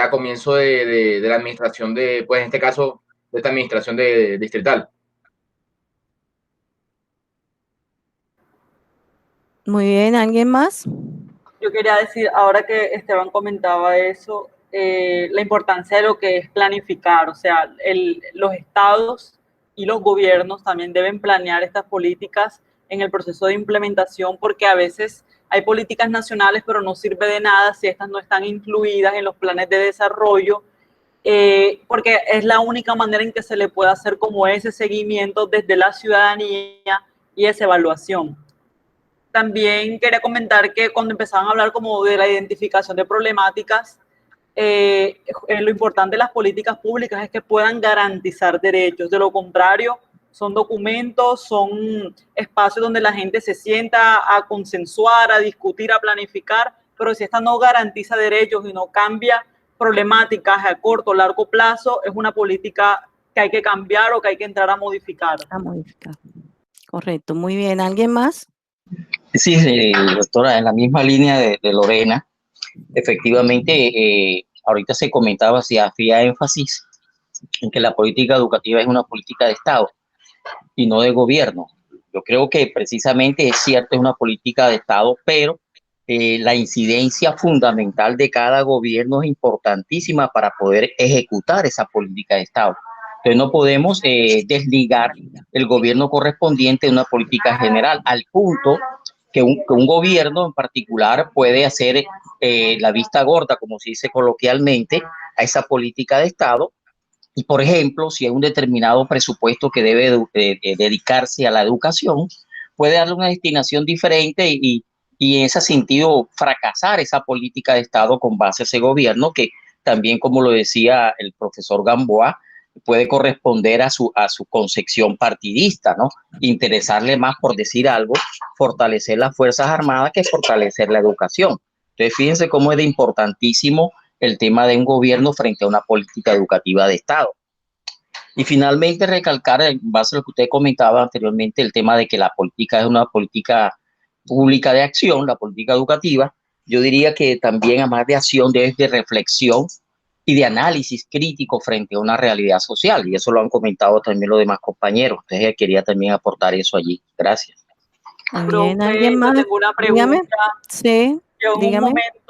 a comienzo de la administración pues en este caso, de esta administración distrital. Muy bien, ¿alguien más? Yo quería decir, ahora que Esteban comentaba eso, la importancia de lo que es planificar, o sea, los estados y los gobiernos también deben planear estas políticas en el proceso de implementación, porque a veces hay políticas nacionales, pero no sirve de nada si estas no están incluidas en los planes de desarrollo, porque es la única manera en que se le puede hacer como ese seguimiento desde la ciudadanía y esa evaluación. También quería comentar que cuando empezaban a hablar como de la identificación de problemáticas, lo importante de las políticas públicas es que puedan garantizar derechos. De lo contrario, son documentos, son espacios donde la gente se sienta a consensuar, a discutir, a planificar, pero si esta no garantiza derechos y no cambia problemáticas a corto o largo plazo, es una política que hay que cambiar o que hay que entrar a modificar. A modificar. Correcto, muy bien. ¿Alguien más? Sí, doctora, en la misma línea de Lorena, efectivamente, ahorita se comentaba, se hacía énfasis en que la política educativa es una política de Estado y no de gobierno. Yo creo que precisamente es cierto, es una política de Estado, pero la incidencia fundamental de cada gobierno es importantísima para poder ejecutar esa política de Estado. Entonces no podemos desligar el gobierno correspondiente de una política general, al punto que un gobierno en particular puede hacer la vista gorda, como se dice coloquialmente, a esa política de Estado. Y, por ejemplo, si hay un determinado presupuesto que debe dedicarse a la educación, puede darle una destinación diferente y en ese sentido fracasar esa política de Estado con base a ese gobierno que también, como lo decía el profesor Gamboa, puede corresponder a su concepción partidista, ¿no? Interesarle más, por decir algo, fortalecer las Fuerzas Armadas que fortalecer la educación. Entonces, fíjense cómo es de importantísimo el tema de un gobierno frente a una política educativa de Estado. Y finalmente recalcar, en base a lo que usted comentaba anteriormente, el tema de que la política es una política pública de acción, la política educativa. Yo diría que también, además de acción, debe de reflexión y de análisis crítico frente a una realidad social, y eso lo han comentado también los demás compañeros. Entonces quería también aportar eso allí. Gracias. Bien, ¿alguien más? Tengo una pregunta. Dígame. Sí, yo en dígame. un momento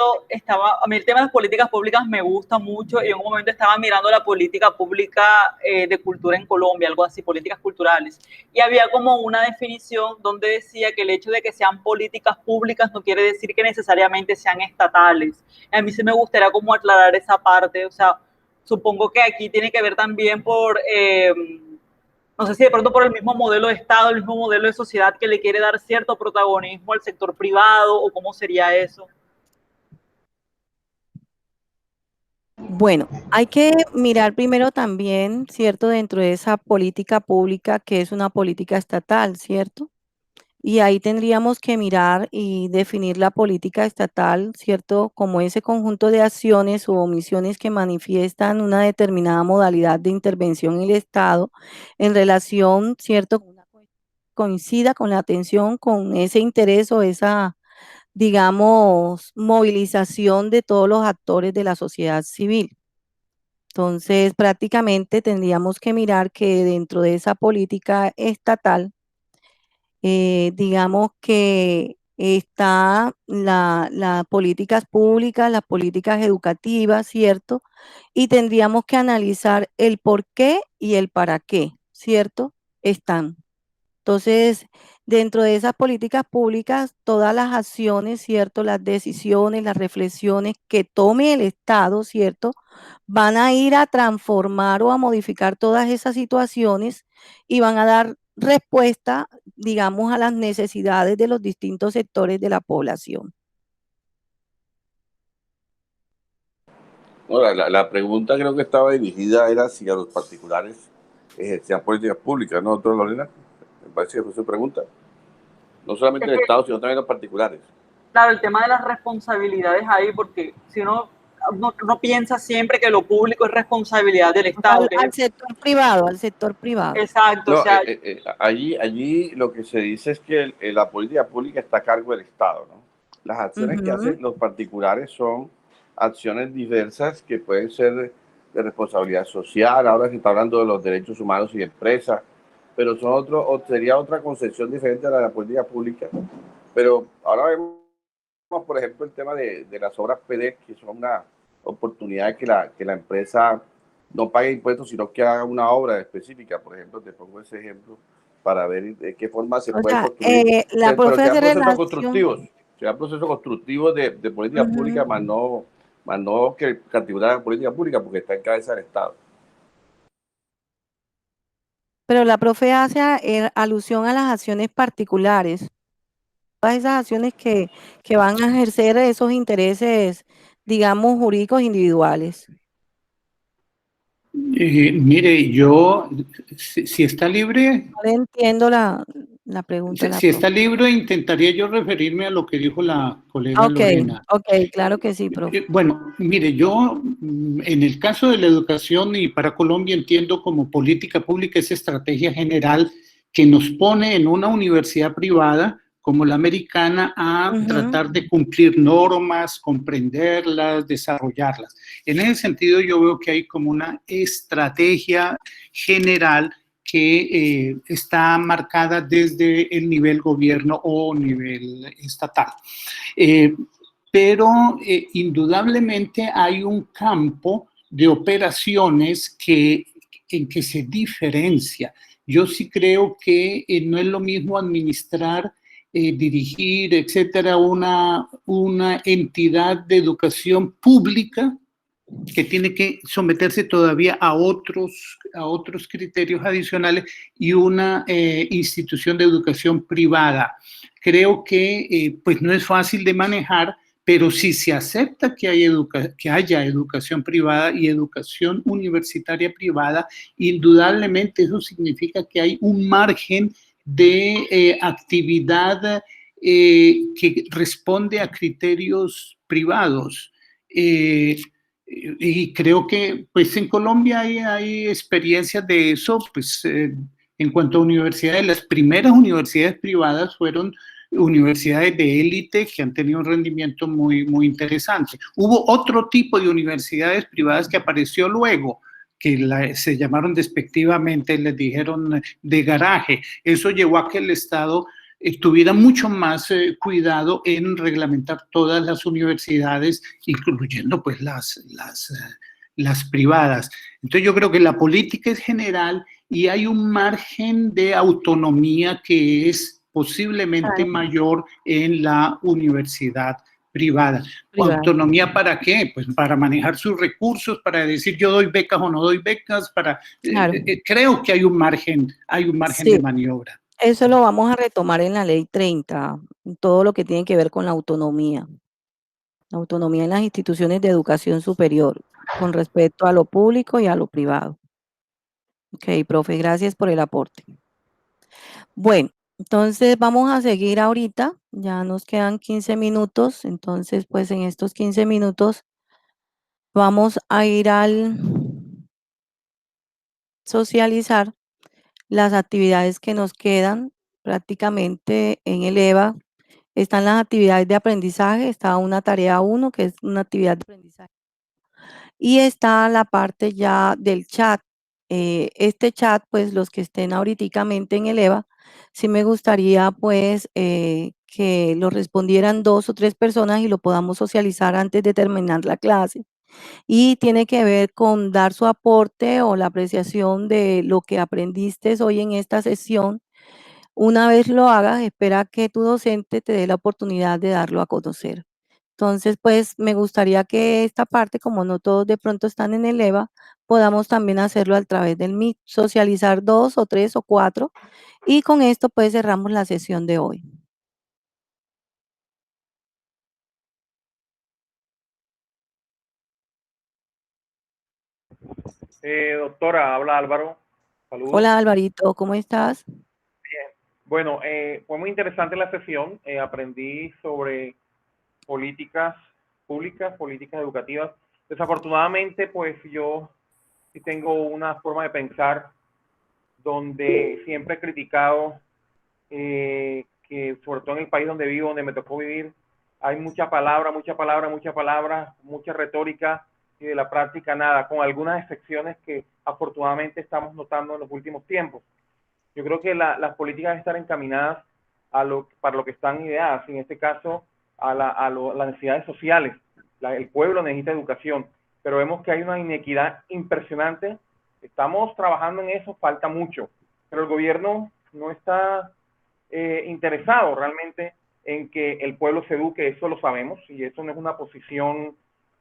a mí el tema de las políticas públicas me gusta mucho, y en un momento estaba mirando la política pública de cultura en Colombia, algo así, políticas culturales, y había como una definición donde decía que el hecho de que sean políticas públicas no quiere decir que necesariamente sean estatales. A mí sí me gustaría como aclarar esa parte, o sea, supongo que aquí tiene que ver también por... no sé si de pronto por el mismo modelo de Estado, el mismo modelo de sociedad que le quiere dar cierto protagonismo al sector privado, o cómo sería eso. Bueno, hay que mirar primero también, ¿cierto?, dentro de esa política pública que es una política estatal, ¿cierto? Y ahí tendríamos que mirar y definir la política estatal, ¿cierto?, como ese conjunto de acciones u omisiones que manifiestan una determinada modalidad de intervención en el Estado en relación, ¿cierto?, coincida con la atención, con ese interés o esa, digamos, movilización de todos los actores de la sociedad civil. Entonces, prácticamente tendríamos que mirar que dentro de esa política estatal, digamos que está las políticas públicas, las políticas educativas, ¿cierto? Y tendríamos que analizar el por qué y el para qué, ¿cierto? Están. Entonces, dentro de esas políticas públicas, todas las acciones, ¿cierto? Las decisiones, las reflexiones que tome el Estado, ¿cierto? Van a ir a transformar o a modificar todas esas situaciones y van a dar respuesta, digamos, a las necesidades de los distintos sectores de la población. No, la pregunta creo que estaba dirigida era si a los particulares ejercían políticas públicas, ¿no, doctora Lorena? Me parece que fue su pregunta. No solamente el Estado, sino también los particulares. Claro, el tema de las responsabilidades ahí, porque si uno piensa siempre que lo público es responsabilidad del Estado. Al sector privado, al sector privado. Exacto. No, o sea, allí lo que se dice es que la política pública está a cargo del Estado, ¿no? Las acciones que hacen los particulares son acciones diversas que pueden ser de responsabilidad social. Ahora se está hablando de los derechos humanos y empresas, pero sería otra concepción diferente a la de la política pública. Pero ahora vemos, por ejemplo, el tema de las obras PEDEC, que son una oportunidad que la empresa no pague impuestos, sino que haga una obra específica. Por ejemplo, te pongo ese ejemplo para ver de qué forma se puede construir. Pero sean procesos constructivos, sean procesos constructivos de política pública, más no que categoría de política pública, porque está en cabeza del Estado. Pero la profe hace alusión a las acciones particulares, todas esas acciones que van a ejercer esos intereses, digamos, jurídicos individuales. Mire, yo, si está libre... No le entiendo la pregunta. Si está libre, intentaría yo referirme a lo que dijo la colega Lorena. Ok, claro que sí, profe. Bueno, mire, yo en el caso de la educación y para Colombia entiendo como política pública esa estrategia general que nos pone en una universidad privada como la americana a tratar de cumplir normas, comprenderlas, desarrollarlas. En ese sentido yo veo que hay como una estrategia general que está marcada desde el nivel gobierno o nivel estatal. Pero indudablemente hay un campo de operaciones en que se diferencia. Yo sí creo que no es lo mismo administrar, dirigir, etcétera, una entidad de educación pública que tiene que someterse todavía a otros criterios adicionales y una institución de educación privada. Creo que pues no es fácil de manejar, pero si se acepta que haya educación privada y educación universitaria privada, indudablemente eso significa que hay un margen de actividad que responde a criterios privados. Y creo que pues en Colombia hay experiencias de eso, pues en cuanto a universidades, las primeras universidades privadas fueron universidades de élite que han tenido un rendimiento muy, muy interesante. Hubo otro tipo de universidades privadas que apareció luego, que se llamaron despectivamente, les dijeron de garaje. Eso llevó a que el Estado tuviera mucho más cuidado en reglamentar todas las universidades, incluyendo pues las privadas. Entonces yo creo que la política es general y hay un margen de autonomía que es posiblemente mayor en la universidad privada. ¿Autonomía para qué? Pues para manejar sus recursos, para decir yo doy becas o no doy becas, creo que hay un margen de maniobra. Eso lo vamos a retomar en la ley 30, todo lo que tiene que ver con la autonomía. La autonomía en las instituciones de educación superior, con respecto a lo público y a lo privado. Ok, profe, gracias por el aporte. Bueno, entonces vamos a seguir ahorita, ya nos quedan 15 minutos, entonces pues en estos 15 minutos vamos a ir al socializar las actividades que nos quedan prácticamente en el EVA. Están las actividades de aprendizaje, está una tarea 1, que es una actividad de aprendizaje. Y está la parte ya del chat. Este chat, pues los que estén ahorita en el EVA, sí me gustaría pues que que lo respondieran 2 o 3 personas y lo podamos socializar antes de terminar la clase. Y tiene que ver con dar su aporte o la apreciación de lo que aprendiste hoy en esta sesión. Una vez lo hagas, espera que tu docente te dé la oportunidad de darlo a conocer. Entonces, pues, me gustaría que esta parte, como no todos de pronto están en el EVA, podamos también hacerlo a través del Meet, socializar 2 o 3 o 4, y con esto, pues, cerramos la sesión de hoy. Doctora, habla Álvaro. Saludos. Hola, Alvarito, ¿cómo estás? Bien. Bueno, fue muy interesante la sesión. Aprendí sobre políticas públicas, políticas educativas. Desafortunadamente, pues yo sí tengo una forma de pensar donde siempre he criticado que, sobre todo en el país donde vivo, donde me tocó vivir, hay mucha palabra, mucha retórica, y de la práctica nada, con algunas excepciones que afortunadamente estamos notando en los últimos tiempos. Yo creo que las políticas deben estar encaminadas para lo que están ideadas, en este caso a las necesidades sociales. El pueblo necesita educación, pero vemos que hay una inequidad impresionante. Estamos trabajando en eso, falta mucho, pero el gobierno no está interesado realmente en que el pueblo se eduque, eso lo sabemos, y eso no es una posición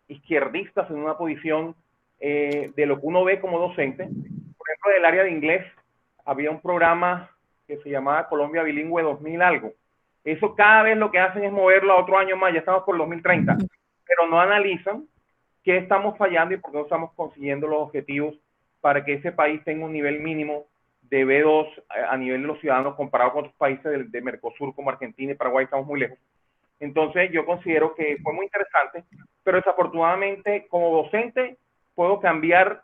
izquierdista, sino una posición de lo que uno ve como docente. Por ejemplo, del área de inglés, había un programa que se llamaba Colombia Bilingüe 2000 algo. Eso cada vez lo que hacen es moverlo a otro año más, ya estamos por el 2030, pero no analizan qué estamos fallando y por qué no estamos consiguiendo los objetivos para que ese país tenga un nivel mínimo de B2 a nivel de los ciudadanos comparado con otros países de Mercosur como Argentina y Paraguay, estamos muy lejos. Entonces yo considero que fue muy interesante, pero desafortunadamente como docente puedo cambiar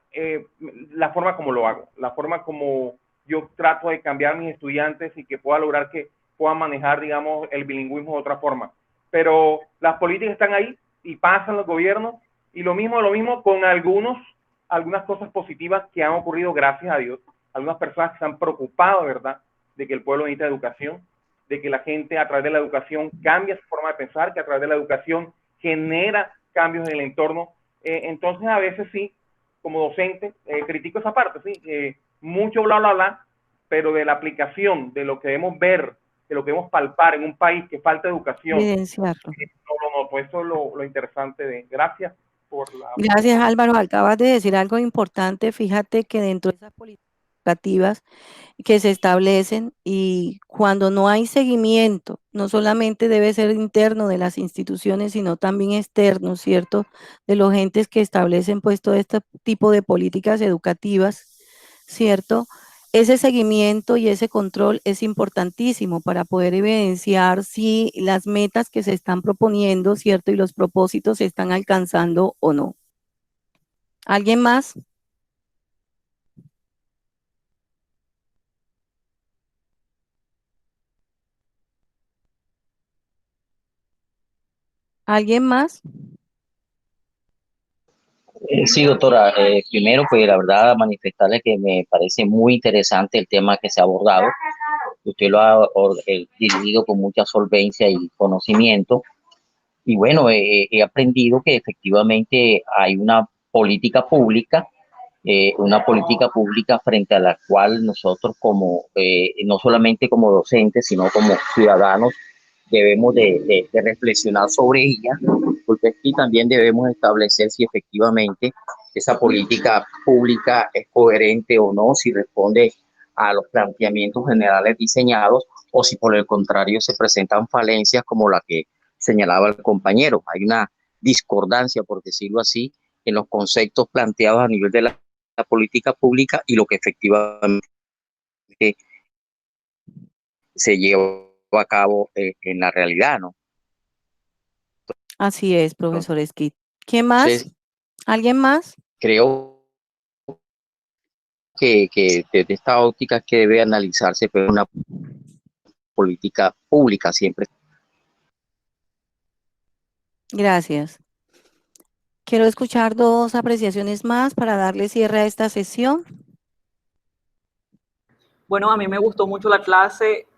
la forma como lo hago, la forma como yo trato de cambiar a mis estudiantes y que pueda lograr que puedan manejar, digamos, el bilingüismo de otra forma. Pero las políticas están ahí y pasan los gobiernos, y lo mismo con algunas cosas positivas que han ocurrido, gracias a Dios. Algunas personas que se han preocupado, ¿verdad?, de que el pueblo necesita educación, de que la gente a través de la educación cambia su forma de pensar, que a través de la educación genera cambios en el entorno. Entonces, a veces sí, como docente, critico esa parte, sí, mucho bla, bla, bla, pero de la aplicación, de lo que debemos ver, de lo que debemos palpar en un país que falta educación. Evidenciarlo. No, pues eso es lo interesante. Gracias por la... Gracias, Álvaro. Acabas de decir algo importante. Fíjate que dentro de esas políticas educativas que se establecen, y cuando no hay seguimiento, no solamente debe ser interno de las instituciones, sino también externo, ¿cierto?, de los entes que establecen pues todo este tipo de políticas educativas, ¿cierto? Ese seguimiento y ese control es importantísimo para poder evidenciar si las metas que se están proponiendo, ¿cierto?, y los propósitos se están alcanzando o no. ¿Alguien más? ¿Alguien más? Sí, doctora. Primero, pues la verdad, manifestarle que me parece muy interesante el tema que se ha abordado. Usted lo ha dirigido con mucha solvencia y conocimiento. Y bueno, he aprendido que efectivamente hay una política pública frente a la cual nosotros no solamente como docentes, sino como ciudadanos, debemos de reflexionar sobre ella, porque aquí también debemos establecer si efectivamente esa política pública es coherente o no, si responde a los planteamientos generales diseñados, o si por el contrario se presentan falencias como la que señalaba el compañero. Hay una discordancia, por decirlo así, en los conceptos planteados a nivel de la política pública y lo que efectivamente se lleva a cabo en la realidad, ¿no? Así es, profesor Esquit. ¿Qué más? Entonces, ¿Alguien más? Creo que desde esta óptica que debe analizarse pues, una política pública siempre. Gracias. Quiero escuchar 2 apreciaciones más para darle cierre a esta sesión. Bueno, a mí me gustó mucho la clase,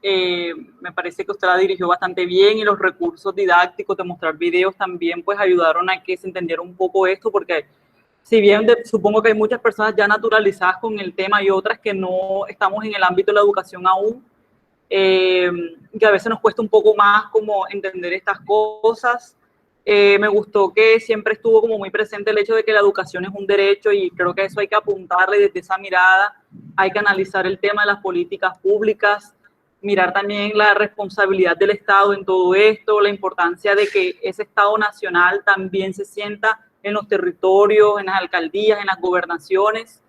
me parece que usted la dirigió bastante bien y los recursos didácticos de mostrar videos también pues ayudaron a que se entendiera un poco esto, porque si bien supongo que hay muchas personas ya naturalizadas con el tema y otras que no estamos en el ámbito de la educación aún, que a veces nos cuesta un poco más como entender estas cosas. Me gustó que siempre estuvo como muy presente el hecho de que la educación es un derecho y creo que eso hay que apuntarle desde esa mirada, hay que analizar el tema de las políticas públicas, mirar también la responsabilidad del Estado en todo esto, la importancia de que ese Estado nacional también se sienta en los territorios, en las alcaldías, en las gobernaciones.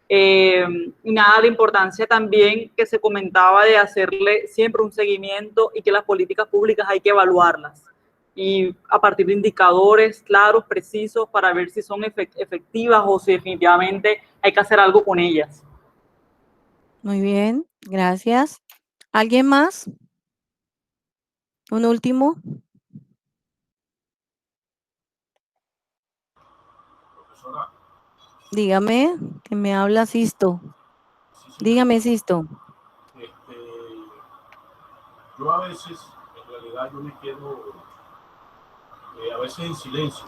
Y nada, la importancia también que se comentaba de hacerle siempre un seguimiento y que las políticas públicas hay que evaluarlas y a partir de indicadores claros, precisos, para ver si son efectivas o si definitivamente hay que hacer algo con ellas. Muy bien, gracias. ¿Alguien más? ¿Un último? Profesora. Dígame, que me habla Sisto. Dígame, Sisto. Yo a veces, en realidad, yo me quedo a veces en silencio,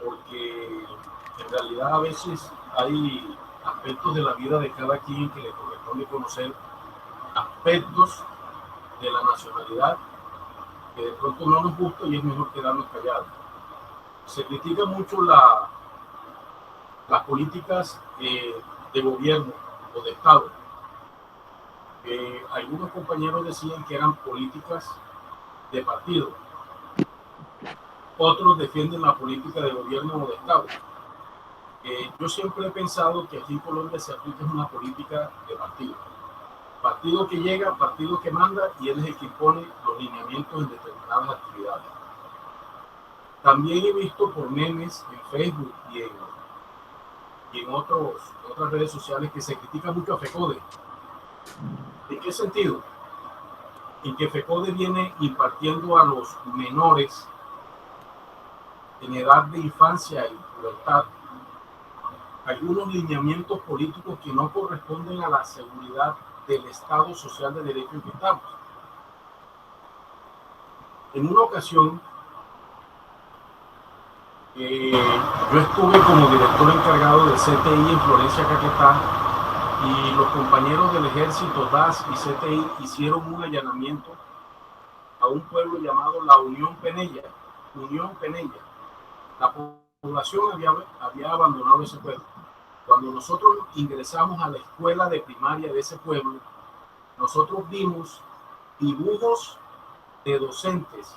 porque en realidad a veces hay aspectos de la vida de cada quien que le corresponde conocer, aspectos de la nacionalidad que de pronto no nos gusta y es mejor quedarnos callados. Se critica mucho las políticas de gobierno o de Estado. Algunos compañeros decían que eran políticas de partido. Otros defienden la política de gobierno o de Estado. Yo siempre he pensado que aquí en Colombia se aplica una política de partido. Partido que llega, partido que manda, y él es el que impone los lineamientos en determinadas actividades. También he visto por memes en Facebook y en otras redes sociales que se critica mucho a FECODE. ¿En qué sentido? En que FECODE viene impartiendo a los menores en edad de infancia y pubertad algunos lineamientos políticos que no corresponden a la seguridad del Estado social de derecho en que estamos. En una ocasión, yo estuve como director encargado del CTI en Florencia, Caquetá, y los compañeros del Ejército, DAS y CTI hicieron un allanamiento a un pueblo llamado La Unión Penella. La población había abandonado ese pueblo. Cuando nosotros ingresamos a la escuela de primaria de ese pueblo, nosotros vimos dibujos de docentes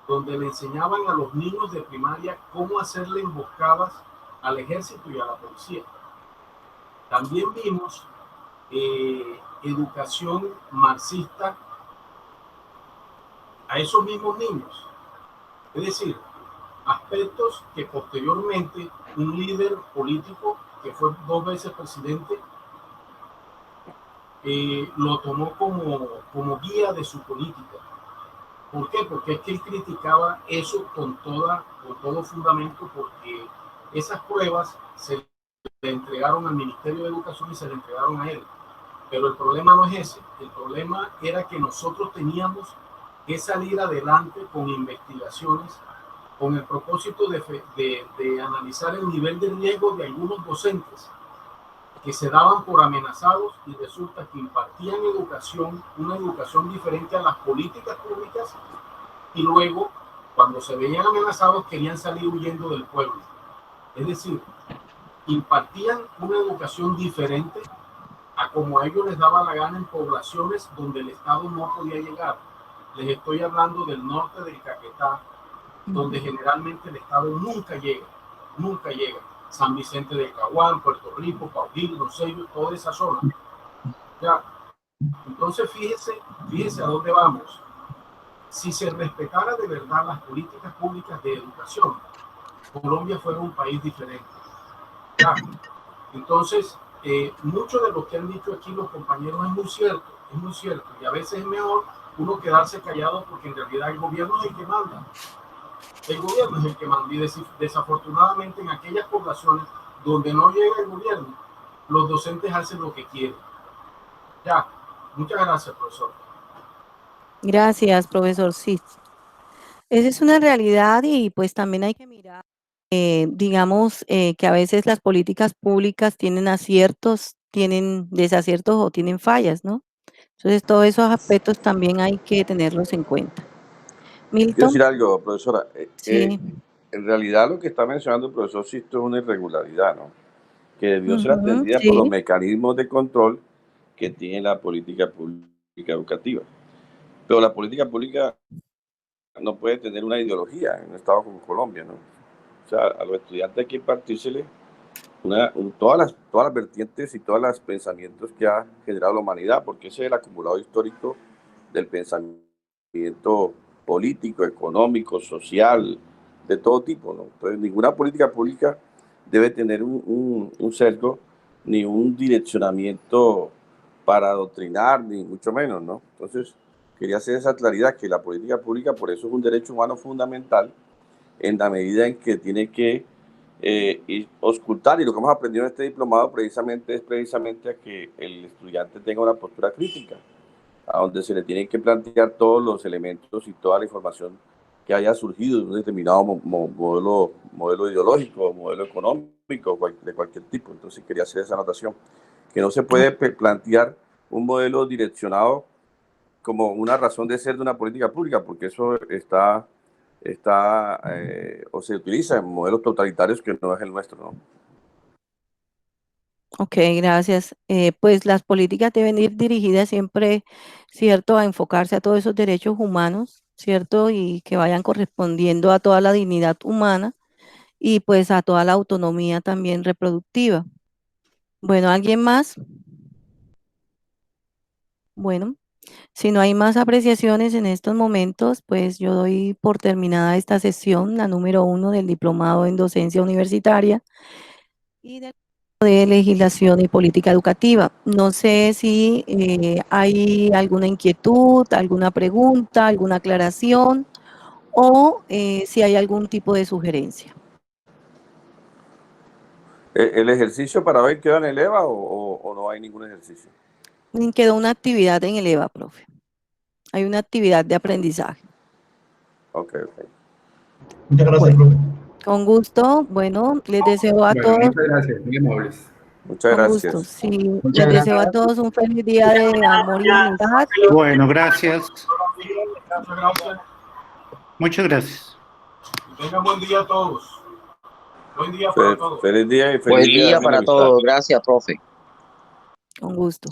donde le enseñaban a los niños de primaria cómo hacerle emboscadas al ejército y a la policía. También vimos educación marxista a esos mismos niños. Es decir, aspectos que posteriormente un líder político que fue 2 veces presidente lo tomó como guía de su política. ¿Por qué? Porque es que él criticaba eso con todo fundamento, porque esas pruebas se le entregaron al Ministerio de Educación y se le entregaron a él. Pero el problema no es ese. El problema era que nosotros teníamos que salir adelante con investigaciones con el propósito de analizar el nivel de riesgo de algunos docentes que se daban por amenazados y resulta que impartían una educación diferente a las políticas públicas y luego, cuando se veían amenazados, querían salir huyendo del pueblo. Es decir, impartían una educación diferente a como a ellos les daba la gana en poblaciones donde el Estado no podía llegar. Les estoy hablando del norte del Caquetá, donde generalmente el Estado nunca llega. San Vicente del Caguán, Puerto Rico, Paujil, Rosello, toda esa zona. Ya. Entonces fíjese a dónde vamos. Si se respetara de verdad las políticas públicas de educación, Colombia fuera un país diferente. Ya. Entonces, mucho de lo que han dicho aquí los compañeros es muy cierto, y a veces es mejor uno quedarse callado porque en realidad el gobierno es el que manda. El gobierno es el que manda y desafortunadamente en aquellas poblaciones donde no llega el gobierno, los docentes hacen lo que quieren. Ya, muchas gracias, profesor. Gracias, profesor. Sí, esa es una realidad y pues también hay que mirar, digamos, que a veces las políticas públicas tienen aciertos, tienen desaciertos o tienen fallas, ¿no? Entonces, todos esos aspectos también hay que tenerlos en cuenta. Quiero Milton. decir algo, profesora. Sí. En realidad lo que está mencionando el profesor Sisto es una irregularidad, ¿no? Que debió ser atendida Sí. por los mecanismos de control que tiene la política pública educativa. Pero la política pública no puede tener una ideología en un estado como Colombia, ¿no? O sea, a los estudiantes hay que impartírsele todas las vertientes y todos los pensamientos que ha generado la humanidad, porque ese es el acumulado histórico del pensamiento político, económico, social, de todo tipo, ¿no? Entonces, ninguna política pública debe tener un sesgo ni un direccionamiento para adoctrinar, ni mucho menos, ¿no? Entonces, quería hacer esa claridad, que la política pública, por eso es un derecho humano fundamental, en la medida en que tiene que auscultar, y lo que hemos aprendido en este diplomado precisamente a que el estudiante tenga una postura crítica, a donde se le tienen que plantear todos los elementos y toda la información que haya surgido de un determinado modelo ideológico, modelo económico, de cualquier tipo. Entonces quería hacer esa anotación, que no se puede plantear un modelo direccionado como una razón de ser de una política pública, porque eso está o se utiliza en modelos totalitarios que no es el nuestro, ¿no? Ok, gracias. Pues las políticas deben ir dirigidas siempre, ¿cierto?, a enfocarse a todos esos derechos humanos, ¿cierto? Y que vayan correspondiendo a toda la dignidad humana y pues a toda la autonomía también reproductiva. Bueno, ¿alguien más? Bueno, si no hay más apreciaciones en estos momentos, pues yo doy por terminada esta sesión, la número 1 del Diplomado en Docencia Universitaria y de Legislación y Política Educativa. No sé si hay alguna inquietud, alguna pregunta, alguna aclaración o si hay algún tipo de sugerencia. ¿El ejercicio para hoy queda en el EVA o no hay ningún ejercicio? Quedó una actividad en el EVA, profe. Hay una actividad de aprendizaje. Ok. Muchas gracias, profe. Con gusto. Bueno, les deseo a todos. Muchas gracias, muy amables. Muchas gracias. Gusto. Sí, les deseo a todos un feliz día de amor y unidad. Bueno, gracias. Muchas gracias. Tengan buen día a todos. Buen día para todos. Feliz día y feliz Buen día para todos. Gracias, profe. Con gusto.